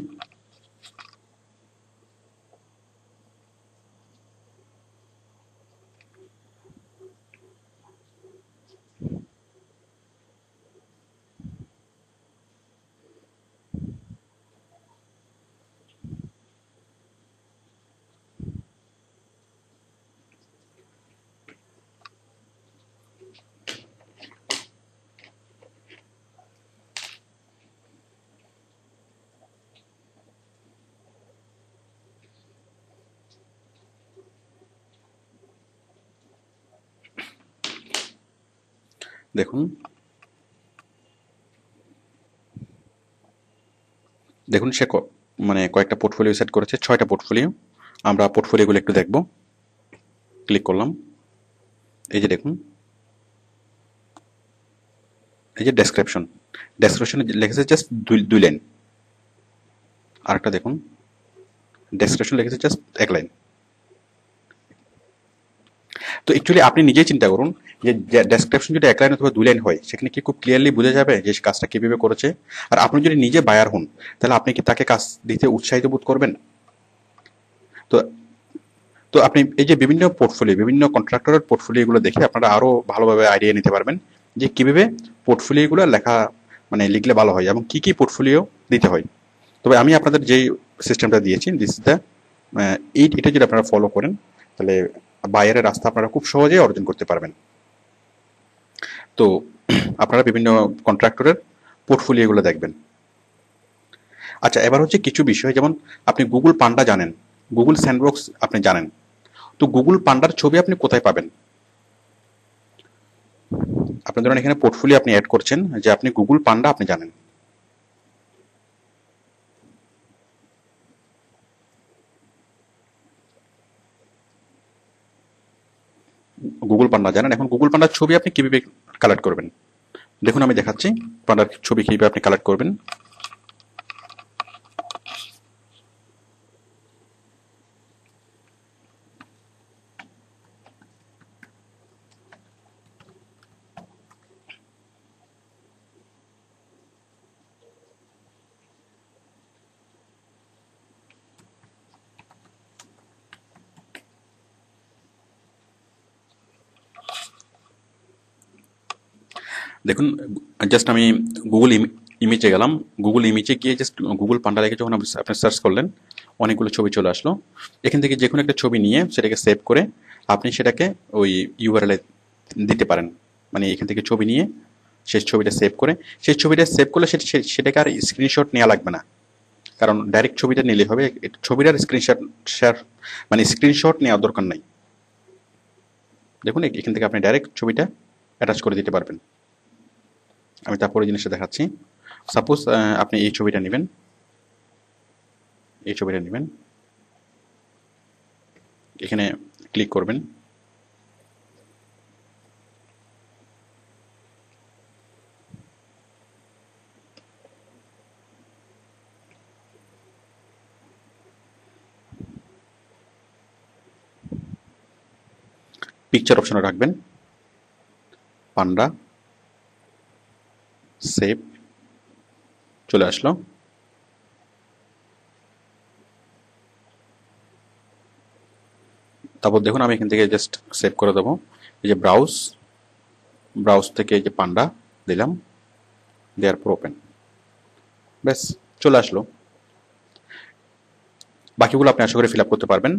দেখুন দেখুন সে মানে কয়েকটা পোর্টফোলিও সেট করেছে, 6টা পোর্টফোলিও। আমরা পোর্টফোলিওগুলো একটু দেখব। ক্লিক করলাম, এই যে দেখুন এই যে ডেসক্রিপশনে লিখেছে জাস্ট 2 লাইন। আরেকটা দেখুন ডেসক্রিপশন লিখেছে জাস্ট 1 লাইন। তো অ্যাকচুয়ালি আপনি নিজেই চিন্তা করুন যে ডেসক্রিপশন যদি 1 লাইন অথবা 2 লাইন হয় সেখানে কি খুব ক্লিয়ারলি বোঝা যাবে যে কাজটা কিভাবে করেছে? আর আপনি যদি নিজে বায়ার হন তাহলে আপনি কি তাকে কাজ দিতে উৎসাহিত বোধ করবেন? তো তো আপনি এই যে বিভিন্ন কন্ট্রাক্টরের পোর্টফোলিওগুলো দেখে আপনারা আরো ভালোভাবে আইডিয়া নিতে পারবেন যে কিভাবে পোর্টফোলিওগুলো লেখা মানে লিখলে ভালো হয় এবং কি কি পোর্টফোলিও দিতে হয়। তবে আমি আপনাদের যেই সিস্টেমটা দিয়েছি, দিস ইজ দ্য এটা যদি আপনারা ফলো করেন তাহলে বায়ারের রাস্তা আপনারা খুব সহজেই অর্জন করতে পারবেন। তো আপনারা বিভিন্ন কন্ট্রাক্টরের পোর্টফোলিওগুলো দেখবেন। আচ্ছা, এবার হচ্ছে কিছু বিষয়, যেমন আপনি গুগল পান্ডা জানেন, গুগল স্যান্ডবক্স আপনি জানেন, তো গুগল পান্ডার ছবি আপনি কোথায় পাবেন? আপনি ধরেন এখানে পোর্টফোলিও আপনি অ্যাড করছেন যে আপনি গুগল পান্ডা আপনি জানেন, গুগল পান্ডা জানেন, এখন গুগল পান্ডার ছবি আপনি কিভাবে কালেক্ট করবেন? দেখুন আমি দেখাচ্ছি পান্ডার ছবি কিভাবে আপনি কালেক্ট করবেন। দেখুন, জাস্ট আমি গুগল ইমেজে গেলাম, গুগল ইমেজে গিয়ে জাস্ট গুগল পান্ডা লিখে যখন আপনি সার্চ করলেন, অনেকগুলো ছবি চলে আসলো। এখান থেকে যে কোনো একটা ছবি নিয়ে সেটাকে সেভ করে আপনি সেটাকে ওই ইউআরএল এ দিতে পারেন। মানে এখান থেকে ছবি নিয়ে সেই ছবিটা সেভ করে, সেই ছবিটা সেভ করলে সেটাকে আর স্ক্রিনশট নেওয়া লাগবে না, কারণ ডাইরেক্ট ছবিটা নিলে হবে, ছবিটার স্ক্রিনশট শেয়ার মানে স্ক্রিনশট নেওয়ার দরকার নাই। দেখুন এখান থেকে আপনি ডাইরেক্ট ছবিটা অ্যাটাচ করে দিতে পারবেন। আমি তারপরে জিনিসটা দেখাচ্ছি। সাপোজ আপনি এই ছবিটা নেবেন, এই ছবিটা নেবেন, এখানে ক্লিক করবেন, পিকচার অপশনে রাখবেন, পান্ডা, সেভ, চলে আসলো। তারপর দেখুন আমি এখান থেকে জাস্ট সেভ করে দেবো, এই যে ব্রাউজ, ব্রাউজ থেকে এই যে পান্ডা দিলাম, দেওয়ার পর ওপেন, ব্যাস চলে আসলো। বাকিগুলো আপনি আশা করে ফিল আপ করতে পারবেন।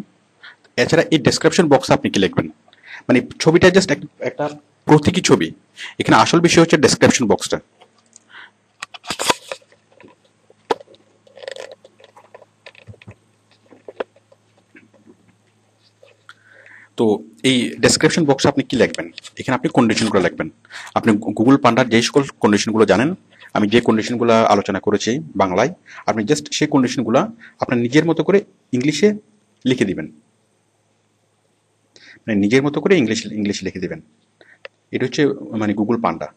এছাড়া এই ডেসক্রিপশন বক্সে আপনি কি লিখবেন, মানে ছবিটা জাস্ট একটা প্রতীকী ছবি, এখানে আসল বিষয় হচ্ছে ডেসক্রিপশন বক্সটা। তো এই ডেসক্রিপশন বক্সে আপনি কি লিখবেন, এখানে আপনি কন্ডিশনগুলো লিখবেন। আপনি গুগল পান্ডার যে সকল কন্ডিশনগুলো জানেন, আমি যে কন্ডিশনগুলো আলোচনা করেছি বাংলায়, আপনি জাস্ট সেই কন্ডিশনগুলো আপনার নিজের মতো করে ইংলিশে লিখে দিবেন, মানে নিজের মতো করে ইংলিশে লিখে দিবেন। এটা হচ্ছে মানে গুগল পান্ডা।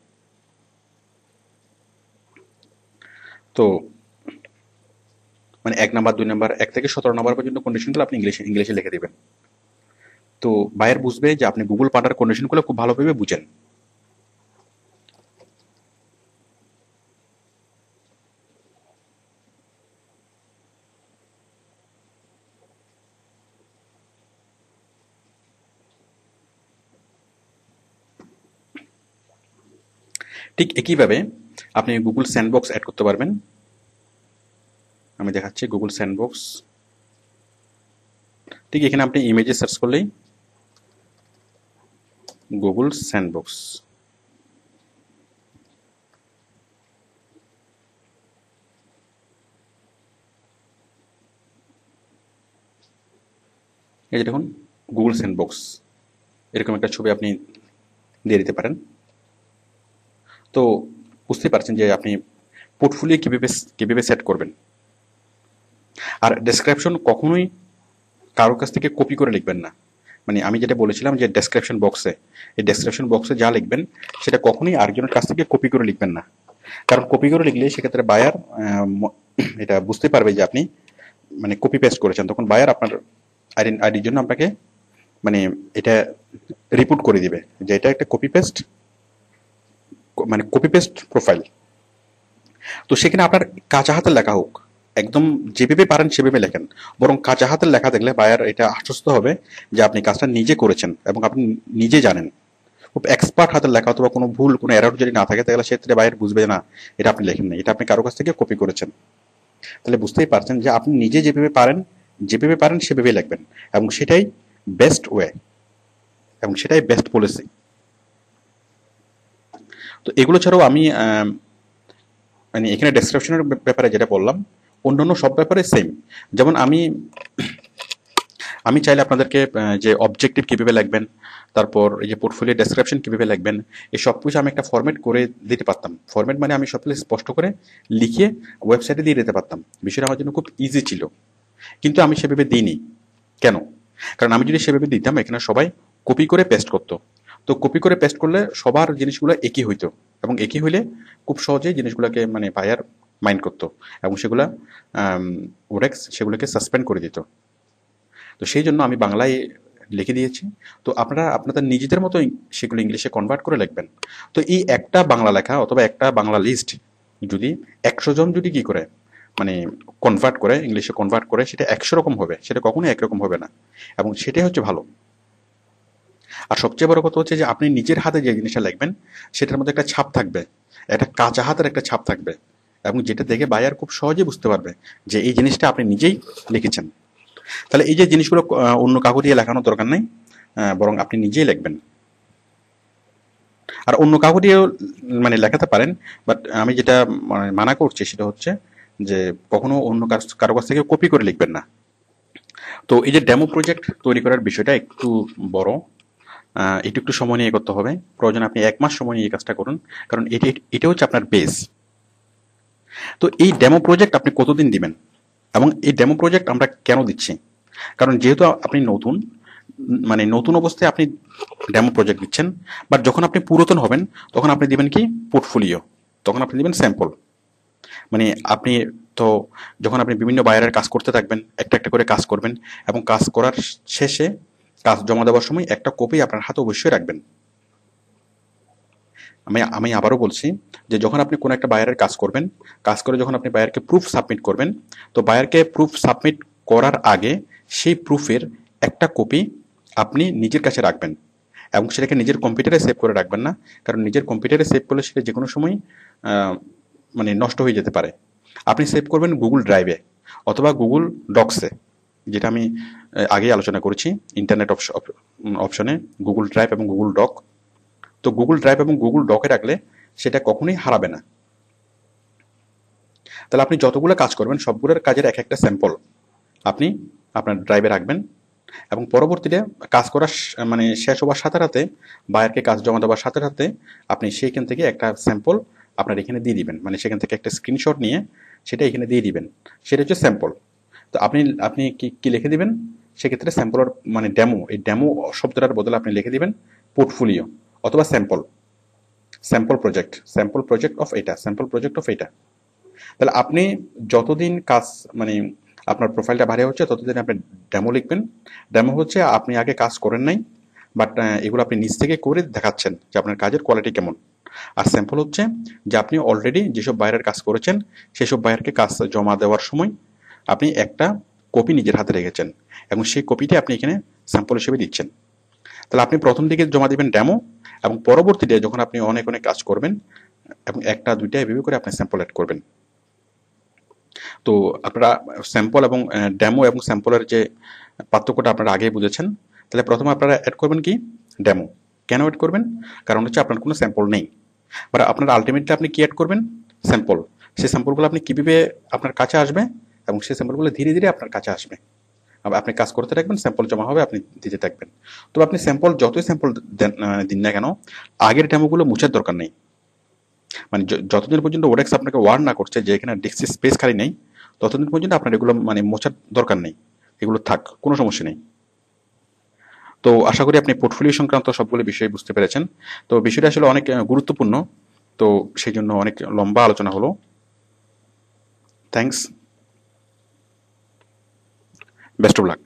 তো মানে 1 নাম্বার 2 নাম্বার 1 থেকে 17 নাম্বার পর্যন্ত কন্ডিশনগুলো আপনি ইংলিশে লিখে দিবেন। তো বায়ার বুঝবে যে আপনি গুগল পান্ডার কন্ডিশনগুলো খুব ভালোভাবে বুঝেন। ঠিক একইভাবে আপনি গুগল স্যান্ডবক্স অ্যাড করতে পারবেন। আমি দেখাচ্ছি গুগল স্যান্ডবক্স। ঠিক এখানে আপনি ইমেজে সার্চ করলেই গুগল স্যান্ডবক্স, এই যে দেখুন গুগল স্যান্ডবক্স, এরকম একটা ছবি আপনি দিয়ে দিতে পারেন। তো বুঝতে পারছেন যে আপনি পোর্টফোলিও কিভাবে সেট করবেন। আর ডেসক্রিপশন কখনোই কারোর কাছ থেকে কপি করে লিখবেন না। মানে আমি যেটা বলেছিলাম যে ডেসক্রিপশন বক্সে, এই ডেসক্রিপশন বক্সে যা লিখবেন সেটা কখনোই আরেকজনের কাছ থেকে কপি করে লিখবেন না, কারণ কপি করে লিখলে সেক্ষেত্রে বায়ার এটা বুঝতে পারবে যে আপনি মানে কপি পেস্ট করেছেন, তখন বায়ার আপনার আইডির জন্য আপনাকে মানে এটা রিপোর্ট করে দিবে যে এটা একটা কপি পেস্ট প্রোফাইল। তো সেখানে আপনার কাঁচা হাতের লেখা হোক, একদম যেভাবে পারেন সেভাবে লেখেন, বরং কাঁচা হাতের লেখা দেখলে বায়ার এটা আশ্বস্ত হবে যে আপনি কাজটা নিজে করেছেন এবং আপনি নিজে জানেন। খুব এক্সপার্ট হাতের লেখা অথবা কোনো ভুল কোনো এরর যদি না থাকে তাহলে সেক্ষেত্রে বায়ার বুঝবে না এটা আপনি লেখেন না, এটা আপনি কারো কাছ থেকে কপি করেছেন। তাহলে বুঝতেই পারছেন যে আপনি নিজে যেভাবে পারেন সেভাবেই লিখবেন, এবং সেটাই বেস্ট ওয়ে এবং সেটাই বেস্ট পলিসি। তো এগুলো ছাড়াও আমি মানে এখানে ডেসক্রিপশনের ব্যাপারে যেটা বললাম, অন্যান্য সব ব্যাপারে সেম। যেমন আমি আমি চাইলে আপনাদেরকে যে অবজেক্টিভ কীভাবে লিখবেন, তারপর এই যে পোর্টফোলিও ডেসক্রিপশন কীভাবে লিখবেন, এই সব কিছু আমি একটা ফরম্যাট করে দিতে পারতাম। ফরম্যাট মানে আমি সব কিছু স্পষ্ট করে লিখে ওয়েবসাইটে দিয়ে দিতে পারতাম। বিষয়টা আমার জন্য খুব ইজি ছিল, কিন্তু আমি সেভাবে দিইনি। কেন? কারণ আমি যদি সেভাবে দিতাম, এখানে সবাই কপি করে পেস্ট করতো। তো কপি করে পেস্ট করলে সবার জিনিসগুলো একই হইতো, এবং একই হইলে খুব সহজেই জিনিসগুলোকে মানে বায়ার মাইন্ড করতো, এবং সেগুলা ওরেক্স সেগুলোকে সাসপেন্ড করে দিত। তো সেই জন্য আমি বাংলায় লিখে দিয়েছি। তো আপনারা আপনাদের নিজেদের মতো সেগুলো ইংলিশে কনভার্ট করে লিখবেন। তো এই একটা বাংলা লেখা অথবা একটা বাংলা লিস্ট যদি 100 জন যদি কি করে মানে কনভার্ট করে, ইংলিশে কনভার্ট করে, সেটা 100 রকম হবে, সেটা কখনোই একরকম হবে না, এবং সেটাই হচ্ছে ভালো। আর সবচেয়ে বড় কথা হচ্ছে যে আপনি নিজের হাতে যে জিনিসটা লিখবেন সেটার মধ্যে একটা ছাপ থাকবে, একটা কাঁচা হাতের একটা ছাপ থাকবে, এবং যেটা দেখে বায়ার খুব সহজে বুঝতে পারবে যে এই জিনিসটা আপনি নিজেই লিখেছেন। তাহলে এই যে জিনিসগুলো অন্য কাউকে দিয়ে লেখানোর দরকার নেই, বরং আপনি নিজেই লিখবেন। আর অন্য কাউকে দিয়েও মানে লেখাতে পারেন, বাট আমি যেটা মানা করছি সেটা হচ্ছে যে কখনো অন্য কারো কাছ থেকে কপি করে লিখবেন না। তো এই যে ডেমো প্রজেক্ট তৈরি করার বিষয়টা একটু বড়, একটু একটু সময় নিয়ে করতে হবে। প্রয়োজন আপনি 1 মাস সময় নিয়ে এই কাজটা করুন, কারণ এটা হচ্ছে আপনার বেস। তো এই ডেমো প্রজেক্ট আপনি কতদিন দিবেন, এবং এই ডেমো প্রজেক্ট আমরা কেন দিচ্ছি? কারণ যেহেতু আপনি নতুন, মানে নতুন অবস্থায় আপনি ডেমো প্রজেক্ট দিচ্ছেন, বাট যখন আপনি পুরাতন হবেন তখন আপনি দিবেন কি পোর্টফোলিও, তখন আপনি দিবেন স্যাম্পল। মানে আপনি তো যখন আপনি বিভিন্ন বায়ারের কাজ করতে থাকবেন, একটা একটা করে কাজ করবেন, এবং কাজ করার শেষে কাজ জমা দেওয়ার সময় একটা কপি আপনার হাতে অবশ্যই রাখবেন। আমি আমি আবারও বলছি যে যখন আপনি কোনো একটা বায়ারের কাজ করবেন, কাজ করে যখন আপনি বায়ারকে প্রুফ সাবমিট করবেন, তো বায়ারকে প্রুফ সাবমিট করার আগে সেই প্রুফের একটা কপি আপনি নিজের কাছে রাখবেন, এবং সেটাকে নিজের কম্পিউটারে সেভ করে রাখবেন না। কারণ নিজের কম্পিউটারে সেভ করলে সেটা যে কোনো সময় মানে নষ্ট হয়ে যেতে পারে। আপনি সেভ করবেন গুগল ড্রাইভে অথবা গুগল ডক্সে, যেটা আমি আগেই আলোচনা করেছি ইন্টারনেট অপশনে গুগল ড্রাইভ এবং গুগল ডক। তো গুগল ড্রাইভ এবং গুগল ডকে রাখলে সেটা কখনোই হারাবে না। তাহলে আপনি যতগুলো কাজ করবেন সবগুলোর কাজের এক একটা স্যাম্পল আপনি আপনার ড্রাইভে রাখবেন, এবং পরবর্তীতে কাজ করার মানে শেষ হওয়ার সাথে সাথে, বায়ারকে কাজ জমা দেওয়ার সাথে সাথে আপনি সেইখান থেকে একটা স্যাম্পল আপনার এখানে দিয়ে দিবেন, মানে সেখান থেকে একটা স্ক্রিনশট নিয়ে সেটা এখানে দিয়ে দিবেন। সেটা হচ্ছে স্যাম্পল। তো আপনি আপনি কি লিখে দিবেন সেক্ষেত্রে স্যাম্পলের মানে ডেমো, এই ডেমো শব্দটার বদলে আপনি লিখে দিবেন পোর্টফোলিও অথবা স্যাম্পল, স্যাম্পল প্রজেক্ট অফ এটা, স্যাম্পল প্রজেক্ট অফ এটা। তাহলে আপনি যতদিন কাজ মানে আপনার প্রোফাইলটা ভারী হচ্ছে ততদিন আপনি ডেমো লিখবেন। ডেমো হচ্ছে আপনি আগে কাজ করেন নাই, বাট এগুলো আপনি নিজ থেকে করে দেখাচ্ছেন যে আপনার কাজের কোয়ালিটি কেমন। আর স্যাম্পল হচ্ছে যে আপনি অলরেডি যেসব বাইরের কাজ করেছেন সেসব বাইরকে কাজ জমা দেওয়ার সময় আপনি একটা কপি নিজের হাতে রেখেছেন, এবং সেই কপিটি আপনি এখানে স্যাম্পল হিসেবে দিচ্ছেন। তাহলে আপনি প্রথম দিকে জমা দিবেন ডেমো, এবং পরবর্তীতে যখন আপনি অনেক অনেক কাজ করবেন এবং একটা দুইটা এভাবে করে আপনি স্যাম্পল অ্যাড করবেন। তো আপনারা স্যাম্পল এবং ডেমো এবং স্যাম্পলের যে পার্থক্যটা আপনারা আগেই বুঝেছেন। তাহলে প্রথমে আপনারা অ্যাড করবেন কি ডেমো। কেন অ্যাড করবেন? কারণ হচ্ছে আপনার কোনো স্যাম্পল নেই, বাট আপনার আলটিমেটলি আপনি কি অ্যাড করবেন? স্যাম্পল। সেই স্যাম্পলগুলো আপনি কীভাবে আপনার কাছে আসবে, এবং সেই স্যাম্পলগুলো ধীরে ধীরে আপনার কাছে আসবে। আপনি কাজ করতে থাকবেন, স্যাম্পল জমা হবে, আপনি দিতে থাকবেন। তবে আপনি স্যাম্পল যতই স্যাম্পল দিন না কেন, আগের ডেমোগুলো মুছার দরকার নেই। মানে যতদিন পর্যন্ত ওডেক্স আপনাকে ওয়ার্ন না করছে যে এখানে ডিস্ক স্পেস খালি নেই, ততদিন পর্যন্ত আপনার এগুলো মানে মোছার দরকার নেই, এগুলো থাক, কোনো সমস্যা নেই। তো আশা করি আপনি পোর্টফোলিও সংক্রান্ত সবগুলো বিষয় বুঝতে পেরেছেন। তো বিষয়টা আসলে অনেক গুরুত্বপূর্ণ, তো সেই জন্য অনেক লম্বা আলোচনা হলো। Thanks, best of luck.